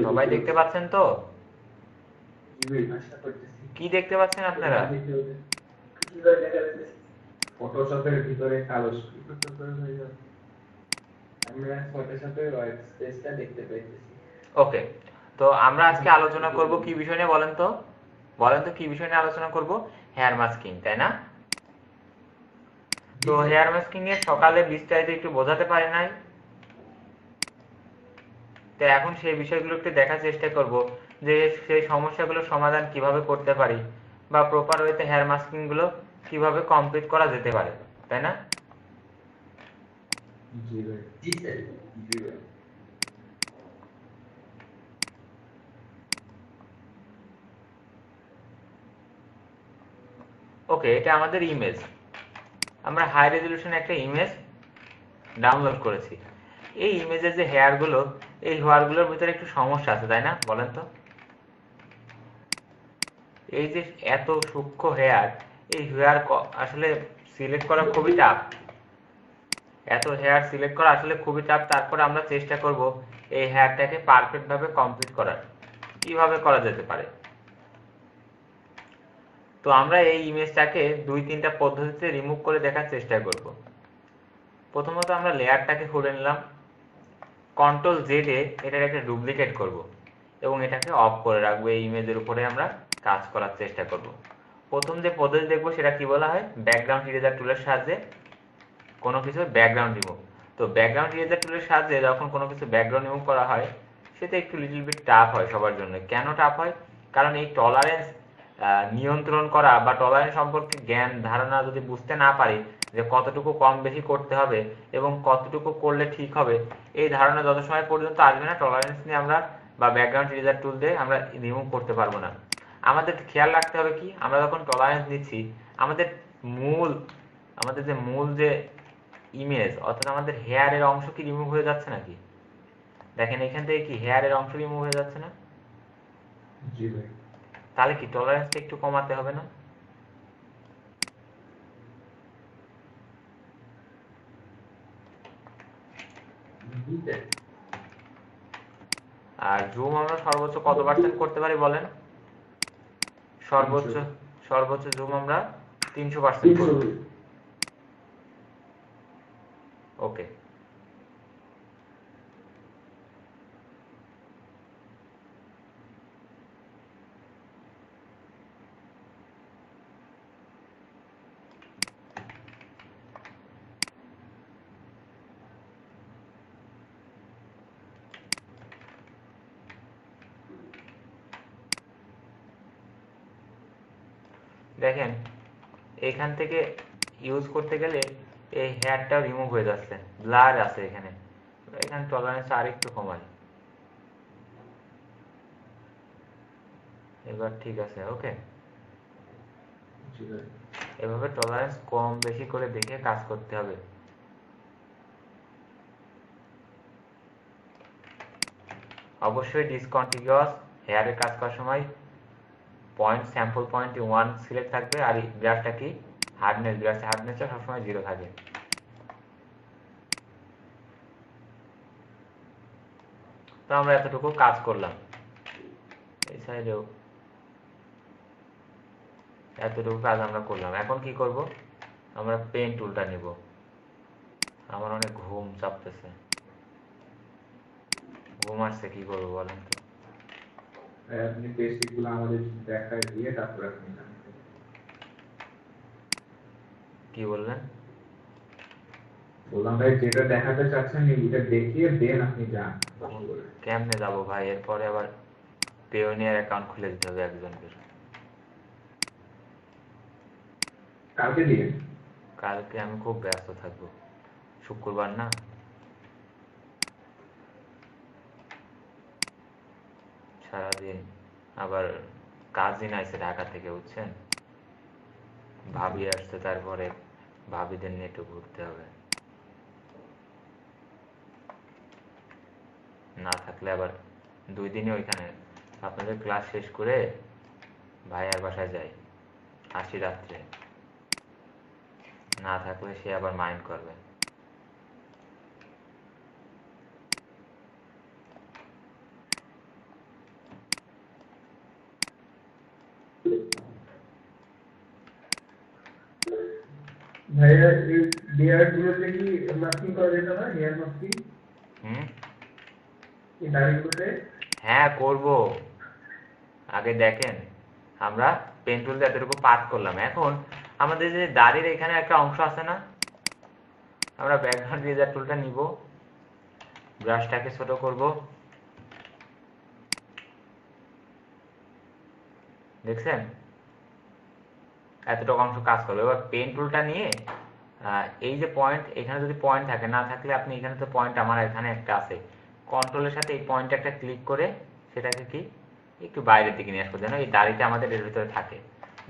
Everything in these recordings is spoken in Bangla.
সবাই দেখতে পাচ্ছেন তো? কি দেখতে পাচ্ছেন আপনারা? ফটোশপের ভিতরে কালো আমরা ফটোশপের হোয়াইট স্পেসটা দেখতে পাইতেছি। ওকে, তো আমরা আজকে আলোচনা করব কি বিষয় নিয়ে বলেন তো? বলেন তো কি বিষয় নিয়ে আলোচনা করব? হেয়ার মাস্কিং, তাই না? তো হেয়ার মাস্কিং এর সকালে বিস্তারিত একটু বোঝাতে পারি নাই, তো এখন সেই বিষয়গুলো একটু দেখার চেষ্টা করব যে সেই সমস্যাগুলোর সমাধান কিভাবে করতে পারি, বা প্রপার ওয়েতে হেয়ার মাস্কিং গুলো কিভাবে কমপ্লিট করা যেতে পারে, তাই না? জি ভাই। জি স্যার। জি ভাই। ওকে, এটা আমাদের ইমেজ। আমরা হাই রেজলিউশন একটা ইমেজ ডাউনলোড করেছি। এই ইমেজের যে হেয়ারগুলো, এই হেয়ারগুলোর ভিতরে একটু সমস্যা আছে, তাই না? বলেন তো। এই যে এত সূক্ষ্ম হেয়ার, এই হেয়ার আসলে সিলেক্ট করা খুবই টাফ। এত হেয়ার সিলেক্ট করা আসলে খুবই টাফ। তারপরে আমরা চেষ্টা করব এই হেয়ারটাকে পারফেক্ট ভাবে কমপ্লিট করার। কিভাবে করা যেতে পারে? তো আমরা এই ইমেজটাকে 2-3টা পদ্ধতিতে রিমুভ করে দেখার চেষ্টা করব। প্রথমত আমরা লেয়ারটাকে খুলে নিলাম, কন্ট্রোল জেড এ এটার একটা ডুপ্লিকেট করব এবং এটাকে অফ করে রাখবো। এই ইমেজের উপরে আমরা কাজ করার চেষ্টা করব। প্রথম যে পদ্ধতি দেখবো সেটা কি বলা হয়? ব্যাকগ্রাউন্ড ইরেজার টুলের সাহায্যে কোনো কিছু ব্যাকগ্রাউন্ড রিমুভ। তো ব্যাকগ্রাউন্ড ইরেজার টুলের সাহায্যে যখন কোনো কিছু ব্যাকগ্রাউন্ড রিমুভ করা হয়, সেটা একটু লিটল বিট টাফ হয় সবার জন্য। কেন টাফ হয়? কারণ এই টলারেন্স নিয়ন্ত্রণ করা বা টলারেন্স সম্পর্কে জ্ঞান ধারণা যদি বুঝতে না পারি যে কতটুকু কম বেশি করতে হবে এবং কতটুকু করলে ঠিক হবে, এই ধারণা যত সময় পর্যন্ত আসবে না, টলারেন্স নিয়ে আমরা বা ব্যাকগ্রাউন্ড ইরেজার টুল দিয়ে আমরা রিমুভ করতে পারবো না। আমাদের খেয়াল রাখতে হবে কি, আমরা যখন টলারেন্স নিচ্ছি, আমাদের মূল আমাদের যে মূল যে ইমেজ, অর্থাৎ আমাদের হেয়ারের অংশ কি রিমুভ হয়ে যাচ্ছে নাকি? দেখেন এখান থেকে কি হেয়ারের অংশ রিমুভ হয়ে যাচ্ছে না? জি ভাই। তাহলে কি টলারেন্সটা একটু কমাতে হবে না? জি স্যার। আর জুম আমরা সর্বোচ্চ কত পার্সেন্ট করতে পারি বলেন? 300। সর্বোচ্চ সর্বোচ্চ জুম আমরা 300% 300। করব। ওকে, দেখেন এখান থেকে ইউজ করতে গেলে এই হেয়ারটাও রিমুভ হয়ে যাচ্ছে, ব্লার আছে এখানে। এখানে টলারেন্স আর একটু কমাই। এবার ঠিক আছে। ওকে, জি ভাই। এভাবে টলারেন্স কম বেশি করে দেখে কাজ করতে হবে। অবশ্যই ডিসকন্টিনিউয়াস হেয়ারে কাজ করার সময় পয়েন্ট স্যাম্পল পয়েন্ট 1 সিলেক্ট থাকবে, আর ব্রাশটা কি হার্ডনেস, ব্রাশের হার্ডনেসটা সবসময় 0 থাকে। তো আমরা এতটুকু কাজ করলাম, এই সাইডেও এতটুকু কাজ আমরা করলাম। এখন কি করব? আমরা পেন টুলটা নিব। আমার অনেক ঘুম চাপতেছে, ঘুম আসছে, কি করবো বলেন তো? ভাই আপনি বেসিক গুলো আমাদের দেখায় দিয়ে তারপর আপনি নাম করুন। কি বললেন? বললাম ভাই যেটা দেখাতে চাচ্ছেন এটা দেখিয়ে দেন আপনি যান কষ্ট করে। কেমনে যাবো ভাই? এরপরে আবার পেওনিয়ার অ্যাকাউন্ট খুলে দিতে হবে একজনকে। কালকে দিবেন। কালকে আমি খুব ব্যস্ত থাকবো, শুক্রবার না। সারাদিন আবার কাজিন আইছে ঢাকা থেকে, বুঝছেন? জি। ভাবি আসছে, তারপরে ভাবিদের নিয়ে একটু ঘুরতে হবে। না থাকলে আবার 2 দিনই ওইখানে আপনাদের ক্লাস শেষ করে ভাইয়ার বাসায় যাই, আসি রাত্রে। না থাকলে সে আবার মাইন্ড করবে। ভাইয়া ডিআর গুলোতে কি মাস্কিং করা যেত না, হেয়ার মাস্কিং হুম, এই দাড়িগুলোতে? হ্যাঁ করব। আগে দেখেন, আমরা পেন টুল দিয়ে এতটুকু পাস করলাম। এখন আমাদের যে দাড়ির এখানে একটা অংশ আছে না, আমরা ব্যাকগ্রাউন্ড রেজার টুলটা নিব, ব্রাশটাকে ছোট করব, দেখছেন এতটুকু অংশ কাজ করবে। এবার পেন টুলটা নিয়ে এই যে পয়েন্ট, এখানে যদি পয়েন্ট থাকে, না থাকলে আপনি এখানে তো পয়েন্ট আমার এখানে একটা আছে, কন্ট্রোলের সাথে এই পয়েন্ট একটা ক্লিক করে সেটাকে কি একটু বাইরের দিকে নিয়ে আসবো যেন এই দাড়িটা আমাদের এর ভিতরে থাকে।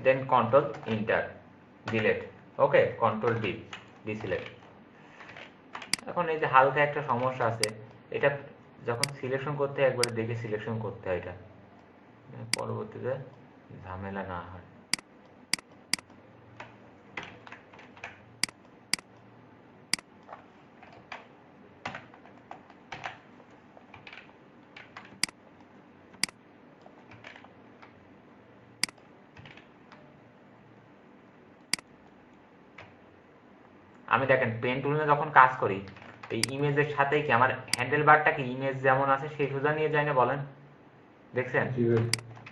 দেন কন্ট্রোল ইন্টার ডিলেট, ওকে, কন্ট্রোল ডি ডিসিলেক্ট। এখন এই যে হালকা একটা সমস্যা আছে, এটা যখন সিলেকশন করতে হয় একবারে দেখে সিলেকশন করতে হয়, এটা পরবর্তীতে ঝামেলা না হয়। আমি দেখেন পেন টুল নিয়ে যখন কাজ করি, এই ইমেজের সাথেই কি আমার হ্যান্ডেল বারটা কি ইমেজ যেমন আছে সেই সোজা নিয়ে যায় না বলেন? দেখছেন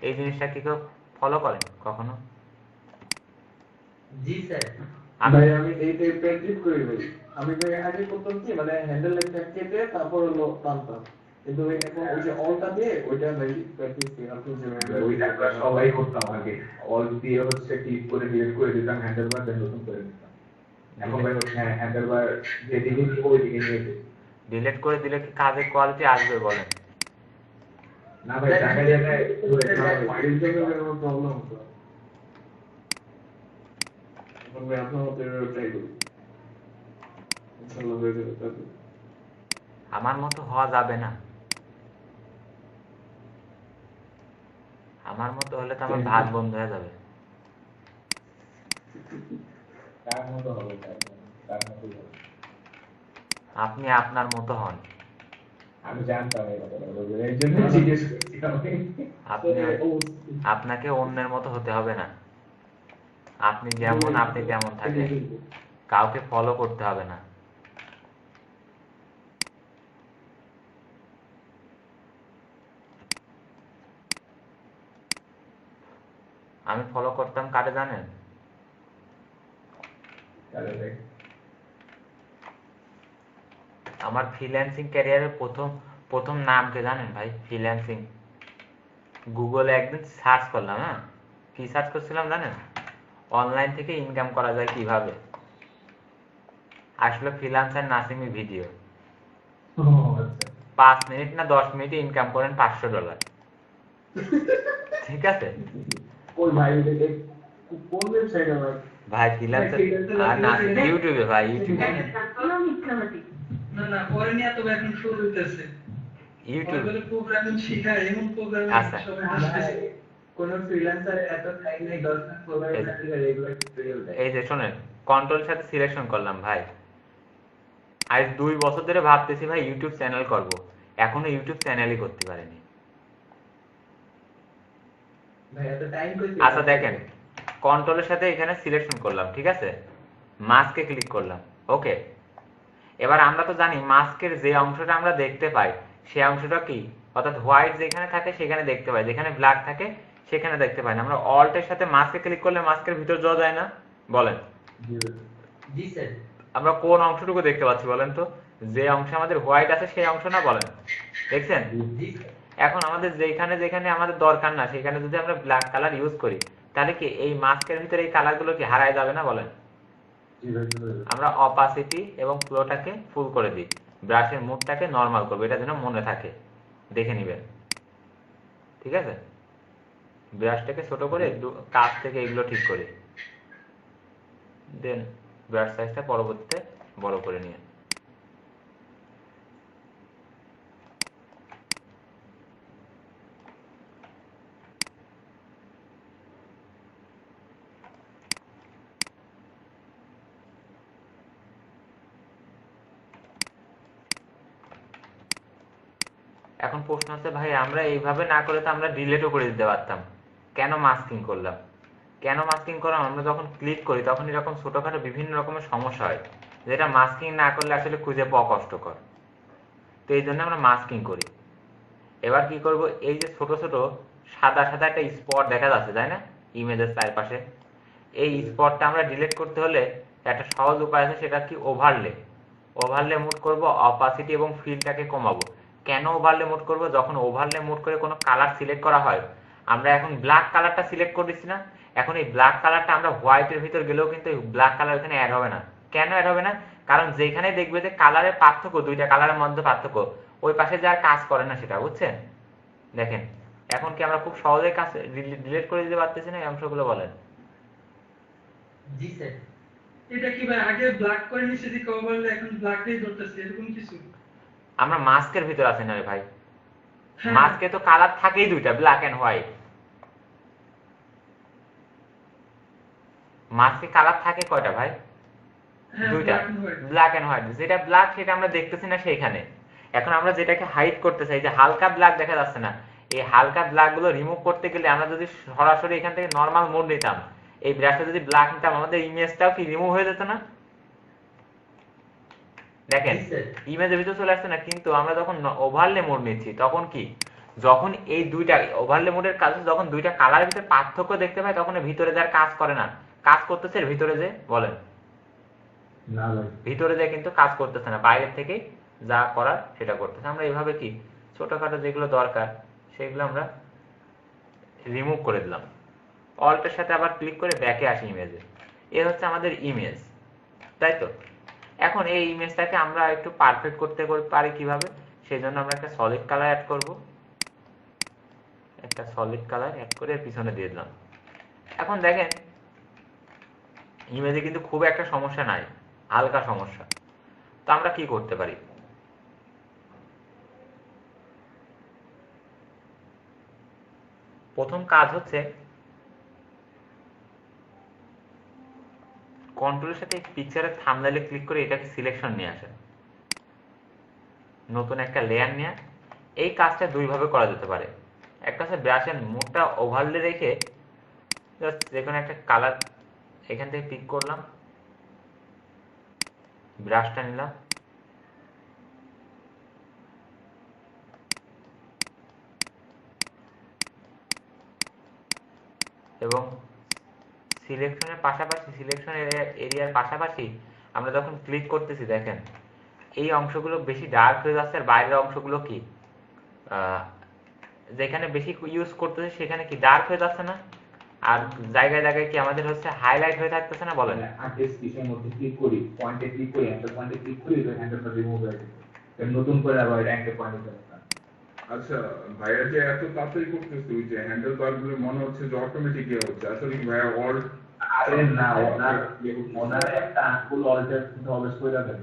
এই জিনিসটা কি কেউ ফলো করেন কখনো? জি স্যার। ভাই আমি এই টাইপের ট্রিপ করি ভাই। আমি ভাই আগে করতাম কি, মানে হ্যান্ডেল একটা কেটে তারপর হলো টানতাম, কিন্তু এখন ওই যে অলটা দিয়ে ওইটা ভাই প্র্যাকটিস করি। আপনি যে ওইটা আমরা সবাই করতাম আগে, অল দিয়ে হচ্ছে ক্লিক করে ডিলিট করে দিতাম হ্যান্ডেল বার, দেন নতুন করে দিতাম। এখন ভাই হচ্ছে হ্যান্ডেল বার যেদিকে নিব ওইদিকে নিয়ে যেতে। ডিলিট করে দিলে কি কাজের কোয়ালিটি আসবে বলেন? না ভাই, জায়গায় জায়গায় ফাইল জন্য কোনো প্রবলেম হতো। এখন ভাই আপনার মতো ট্রাই করি, ইনশাআল্লাহ হয়ে যাবে তাহলে। আমার মতো হওয়া যাবে না, আমার মতো হলে তো আমার ভাত বন্ধ হয়ে যাবে। কার মতো হবে, কার মতো হবে? আপনি আপনার মতো হন। আমি জানতাম এই কথাটা, এই জন্য জিজ্ঞেস করছি আমি। আপনি আপনাকে অন্যের মতো হতে হবে না, আপনি যেমন আপনি তেমন থাকেন, কাউকে ফলো করতে হবে না। আমি ফলো করতাম কারে জানেন? আমার ফ্রিল্যান্সিং ক্যারিয়ারের প্রথম প্রথম নামকে জানেন ভাই? ফ্রিল্যান্সিং গুগলে একদিন সার্চ করলাম, হ্যাঁ কি সার্চ করছিলাম জানেন? অনলাইন থেকে ইনকাম করা যায় কিভাবে। আসলে ফ্রিল্যান্সার নাসিমি ভিডিও, 5 মিনিট না 10 মিনিটে ইনকাম করেন $500। ঠিক আছে ওই ভাই কোন ওয়েবসাইটে ভাই? ভাই, ফ্রিল্যান্সার আর নাসিমি ইউটিউবে, ভাই ইউটিউবে, না না পরে নিয়ে তো এখন শুরু হইতেছে ইউটিউব। পরে প্রোগ্রামিং শিখায়, এমন প্রোগ্রামিং আচ্ছা। সবাই হাসতেছে। কোন ফ্রিল্যান্সার এত টাইম নেই 10 minute programming practical regular tutorial দেয়। এই যে শোনেন, কন্ট্রোলের সাথে সিলেকশন করলাম ভাই। আজ 2 বছর ধরে ভাবতেছি ভাই ইউটিউব চ্যানেল করব, এখনো ইউটিউব চ্যানেলই করতে পারিনি। ভাই এত টাইম কই? আচ্ছা দেখেন, কন্ট্রোলের সাথে এখানে সিলেকশন করলাম, ঠিক আছে, মাস্কে ক্লিক করলাম, ওকে। এবার আমরা তো জানি মাস্কের যে অংশটা আমরা দেখতে পাই সেই অংশটা কি, অর্থাৎ হোয়াইট যেখানে থাকে সেখানে দেখতে পাই, যেখানে ব্ল্যাক থাকে সেখানে দেখতে পাই না। আমরা অল্টের সাথে মাস্কে ক্লিক করলে মাস্কের ভিতর যাওয়া যায় না বলেন? জি স্যার। আমরা কোন অংশটুকু দেখতে পাচ্ছি বলেন তো? যে অংশে আমাদের হোয়াইট আছে সেই অংশ না, বলেন? দেখছেন? জি স্যার। এখন আমাদের যেখানে যেখানে আমাদের দরকার না সেখানে যদি আমরা ব্ল্যাক কালার ইউজ করি, তাহলে কি এই মাস্কের ভিতরে এই কালারগুলো কি হারায় যাবে না বলেন? আমরা অপাসিটি এবং ফ্লোটাকে ফুল করে দিই, ব্রাশের মুডটাকে নরমাল করবো, এটা যেন মনে থাকে, দেখে নিবেন, ঠিক আছে? ব্রাশটাকে ছোট করে কাছ থেকে এগুলো ঠিক করি, দেন ব্রাশ সাইজটা পরবর্তীতে বড় করে নিয়ে। এখন প্রশ্ন আছে ভাই আমরা এইভাবে না করে তো আমরা ডিলেটও করে দিতে পারতাম, কেন মাস্কিং করলাম? কেন মাস্কিং করলাম? আমরা যখন ক্লিক করি তখন এরকম ছোটখাটো বিভিন্ন রকমের সমস্যা হয়, যেটা মাস্কিং না করলে আসলে খুঁজে পাওয়া কষ্টকর। তো এই জন্য আমরা মাস্কিং করি। এবার কি করব, এই যে ছোট ছোট সাদা সাদা একটা স্পট দেখা যাচ্ছে তাই না ইমেজের চারপাশে, এই স্পটটা আমরা ডিলিট করতে হলে একটা সহজ উপায় আছে, সেটা কি ওভারলে। ওভারলে মোড করব, অপাসিটি এবং ফিলটাকে কমাবো। কেন ওভারলে মোড করব? যখন ওভারলে মোড করে কোনো কালার সিলেক্ট করা হয়, আমরা এখন ব্ল্যাক কালারটা সিলেক্ট করে দিচ্ছি না, এখন এই ব্ল্যাক কালারটা আমরা হোয়াইটের ভিতর গেলেও কিন্তু ব্ল্যাক কালার এখানে অ্যাড হবে না। কেন অ্যাড হবে না? কারণ যেখানে দেখবে যে কালারের পার্থক্য, দুইটা কালারের মধ্যে পার্থক্য, ওই পাশে যার কাজ করে না সেটা, বুঝছেন? দেখেন এখন কি আমরা খুব সহজে কাজ ডিলিট করে দিতে পারতেছি না এই অংশগুলো? বলেন। জি স্যার। এটা কি ভাই আগে ব্ল্যাক করে নিছে যে কভারলে এখন ব্ল্যাকই ধরতেছে এরকম কিছু? আমরা মাস্কের ভিতর আছি না রে ভাই, হ্যাঁ। মাস্কে তো কালার থাকেই দুইটা, ব্ল্যাক এন্ড হোয়াইট। মাস্কে কালার থাকে কয়টা ভাই? হ্যাঁ, দুইটা, black and white। Black and white. যেটা ব্ল্যাক সেটা আমরা দেখতেছি না সেইখানে। এখন আমরা যেটাকে হাইড করতে চাই, যে হালকা ব্ল্যাক দেখা যাচ্ছে না, এই হালকা ব্ল্যাক গুলো রিমুভ করতে গেলে আমরা যদি সরাসরি এখান থেকে নর্মাল মোড নিতাম, এই ব্রাশটা যদি ব্ল্যাক নিতাম, আমাদের ইমেজটাও কি রিমুভ হয়ে যেত না? দেখেন জি, স্যার। ইমেজের ভিতরে চলে আসছে না, কিন্তু আমরা যখন ওভারলে মোড নিচ্ছি তখন কি, যখন এই দুইটা ওভারলে মোডের কাজ, যখন দুইটা কালারের ভিতরে পার্থক্য দেখতে পাই, তখন এর ভিতরে যার কাজ করে না, কাজ করতেছে এর ভিতরে যে, বলেন। না ভাই, ভিতরে যে কিন্তু কাজ করতেছে না, বাইরের থেকে যা করার সেটা করতেছে। আমরা এইভাবে কি ছোটখাটো যেগুলো দরকার সেগুলো আমরা রিমুভ করে দিলাম। অল্টের সাথে আবার ক্লিক করে ব্যাকে আসি ইমেজে। এ হচ্ছে আমাদের ইমেজ, তাই তো? এখন এই ইমেজটাকে আমরা একটু পারফেক্ট করতে পারি কিভাবে? সেই জন্য আমরা একটা সলিড কালার অ্যাড করব, একটা সলিড কালার অ্যাড করে এর পিছনে দিয়ে দিলাম। এখন দেখেন ইমেজে কিন্তু খুব একটা সমস্যা নাই, হালকা সমস্যা। তো আমরা কি করতে পারি? প্রথম কাজ হচ্ছে কন্ট্রোলের সাথে পিকচারের থাম্বনেইলে ক্লিক করে এটাকে সিলেকশন নিয়ে আসেন, নতুন একটা লেয়ার নিয়ে। এই কাজটা দুই ভাবে করা যেতে পারে। একটা হচ্ছে ব্রাশের মোডটা ওভারলে রেখে জাস্ট যে কোনো একটা কালার এখান থেকে পিক করলাম, ব্রাশটা নিলাম, এবং সিলেকশনের পাশাপাশি, সিলেকশন এরিয়ার পাশাপাশি আমরা যখন ক্লিক করতেছি দেখেন এই অংশগুলো বেশি ডার্ক হয়ে যাচ্ছে, আর বাইরের অংশগুলো কি যেখানে বেশি ইউজ করতেছে সেখানে কি ডার্ক হয়ে যাচ্ছে না, আর জায়গায় জায়গায় কি আমাদের হচ্ছে হাইলাইট হয়ে থাকতেছে না? বলেন। আর্টিস্ট কিসের মধ্যে ক্লিক করি, পয়েন্টে ক্লিক করি, এন্টার পয়েন্টে ক্লিক করি, তো হ্যান্ডেলটা রিমুভ হয়ে যাবে। এর নতুন করে আবার এন্টার পয়েন্টে যাবে। আচ্ছা ভাইয়া যে এত তাড়াতাড়ি করতেছে, ওই যে হ্যান্ডেল বার গুলো মনে হচ্ছে যে অটোমেটিক হচ্ছে, আসলে কি ভাইয়া অল্ট? আরে না, ওনার একটা ফুল অল্টার কিন্তু অলওয়েজ করে দেবে।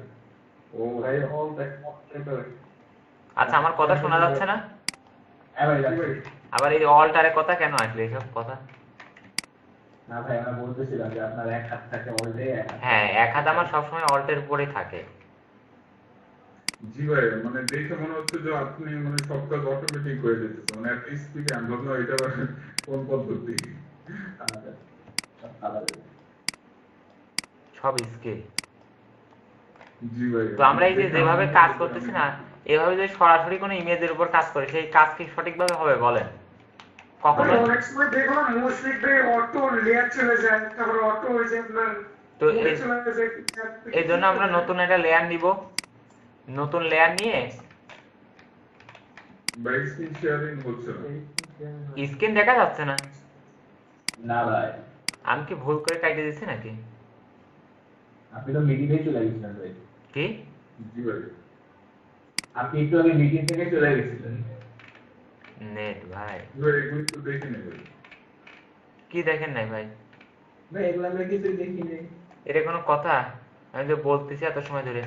ও ভাই অল ব্যাক অপারেটর। আচ্ছা আমার কথা শোনা যাচ্ছে না? হ্যাঁ ভাই, যাচ্ছে। আবার এই অল্টারের কথা কেন আসলে এইসব কথা? না ভাই, আমরা বলতেছিলাম যে আপনার এক হাত থাকে অলটে। হ্যাঁ, এক হাত আমার সবসময় অল্টের উপরেই থাকে। জি ভাই, মানে দেখে মনে হচ্ছে যে আপনি মানে সব কাজ অটোমেটিক হয়ে যেতেছে, মানে এত স্পিডে। আমি ভাবলাম এটা আবার কোন পদ্ধতি। সব স্কিল। জি ভাই, তো আমরা এই যে যেভাবে কাজ করতেছি না, এভাবে যদি সরাসরি কোনো ইমেজের উপর কাজ করে, সেই কাজ কি সঠিকভাবে হবে বলেন? কখনো। অনেক সময় দেখো না মোস্ট লিখবে অটো লেয়ার চলে যায়, তারপর অটো হয়ে যায় আপনার তো এই জন্য আমরা নতুন একটা লেয়ার নিব, নতুন লেয়ার নিয়ে ভাই স্ক্রিন শেয়ারিং হচ্ছে না। স্ক্রিন দেখা যাচ্ছে না। না ভাই, আমি কি ভুল করে কাটিয়ে দিচ্ছি নাকি? আপনি তো মিটিংয়ে চলে গেছিলেন ভাই। কি? জি ভাই, আপনি একটু আগে মিটিং থেকে চলে গেছিলেন। নেট ভাই। ভাই এগুলো একটু দেখে নেবেন। কি দেখেন নাই ভাই? ভাই এগুলো আমরা কিছুই দেখি নাই। এটা কোনো কথা? আমি যে বলতেছি এত সময় ধরে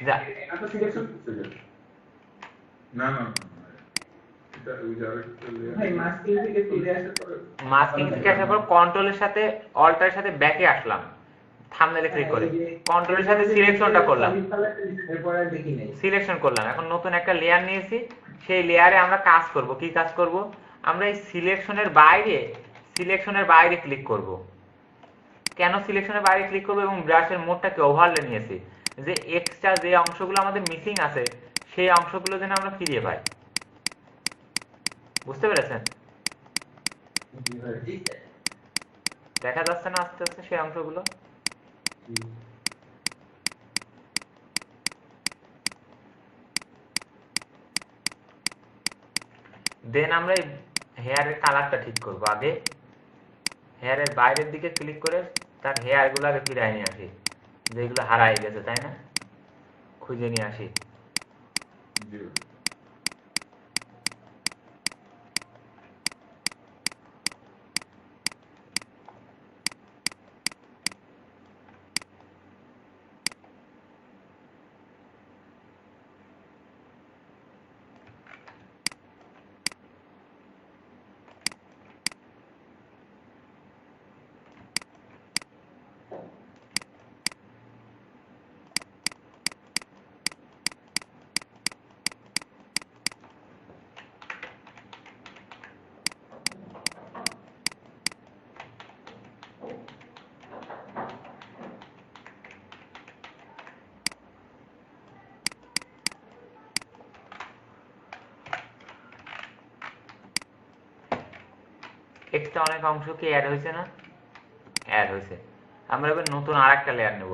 যা। এটা তো সিলেকশন করতে যাবে। না না না, এটা ওই যে আরেকটা layer। ভাই মাস্কিং থেকে ফিরে আসার পর মাস্কিং থেকে আসার পর কন্ট্রোলের সাথে অল্টারের সাথে ব্যাকে আসলাম, থাম্বনেইলে ক্লিক করে কন্ট্রোলের সাথে সিলেকশনটা করলাম, এরপর আর দেখি নাই। সিলেকশন করলাম। এখন নতুন একটা লেয়ার নিয়েছি, সেই লেয়ারে আমরা কাজ করব। কি কাজ করব? আমরা এই সিলেকশনের বাইরে ক্লিক করব। কেন সিলেকশনের বাইরে ক্লিক করবো এবং ব্রাশের মোডটাকে ওভারলে নিয়েছি, যে এক্সট্রা যে অংশগুলো আমাদের মিসিং আছে সেই অংশগুলো যেন আমরা ফিরিয়ে পাই। বুঝতে পেরেছেন? জি ভাই। জি স্যার। দেখা যাচ্ছে না আস্তে আস্তে সেই অংশগুলো? জি। দেন আমরা এই হেয়ারের কালারটা ঠিক করব। আগে হেয়ারের বাইরের দিকে ক্লিক করে তার হেয়ার গুলো আগে ফিরাই নিয়ে আসি, যেগুলো হারাই গেছে, তাই না? খুঁজে নিয়ে আসি। জি ভাই। এক্সট্রা অনেক অংশ কি অ্যাড হয়েছে না? অ্যাড হয়েছে। আমরা এবার নতুন আরেকটা লেয়ার নেব।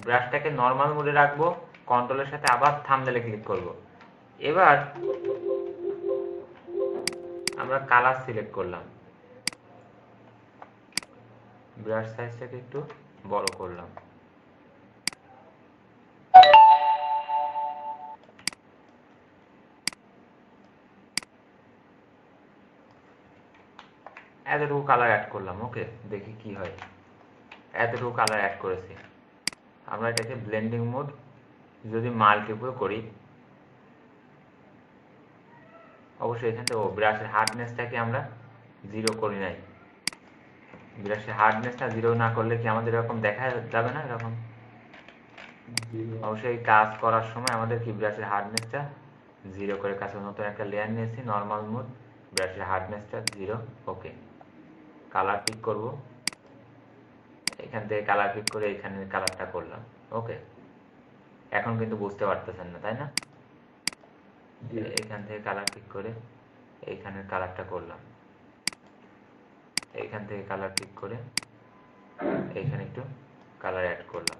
ব্রাশটাকে নর্মাল মোডে রাখবো, কন্ট্রোলের সাথে আবার থাম্বনেলে ক্লিক করব। এবার আমরা কালার সিলেক্ট করলাম, ব্রাশ সাইজটাকে একটু বড় করলাম। এতটুকু কালার অ্যাড করলাম। ওকে, দেখি কি হয়। এতটুকু কালার অ্যাড করেছি। আমরা এটাকে ব্লেন্ডিং মোড যদি মাল্টিপল করি, অবশ্যই এখান থেকে ব্রাশের হার্ডনেসটাকে আমরা 0 করি নাই। ব্রাশের হার্ডনেসটা 0 না করলে কি আমাদের এরকম দেখা যাবে না? এরকম অবশ্যই কাজ করার সময় আমাদের কি ব্রাশের হার্ডনেসটা 0 করে কাছে নতুন একটা লেয়ার নিয়েছি, নর্মাল মোড, ব্রাশের হার্ডনেসটা 0। ওকে, কালার পিক করব, এখান থেকে কালার পিক করে এখানে কালারটা করলাম। ওকে, এখন কিন্তু বুঝতে পারতেছেন না, তাই না? এখান থেকে কালার পিক করে এইখানের কালারটা করলাম, এইখান থেকে কালার পিক করে এইখানে একটু কালার অ্যাড করলাম,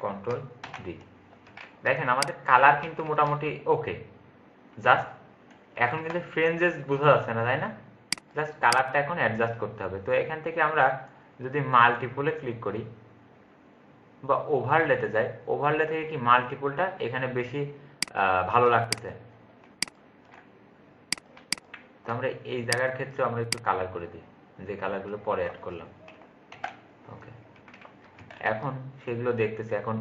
কন্ট্রোল ডি। দেখেন আমাদের কালার কিন্তু মোটামুটি ওকে। জাস্ট এখন কিন্তু ফ্রেঞ্জেস বোঝা যাচ্ছে না, তাই না? জাস্ট কালারটা এখন অ্যাডজাস্ট করতে হবে। তো এখান থেকে আমরা যদি মাল্টিপলে ক্লিক করি বা ওভারলেতে যাই, ওভারলে থেকে কি মাল্টিপলটা এখানে বেশি ভালো লাগতেছে। তো আমরা এই জায়গার ক্ষেত্রে আমরা একটু কালার করে দিই, যে কালারগুলো পরে অ্যাড করলাম। ওকে, এখন সেগুলো দেখতেছে, এখন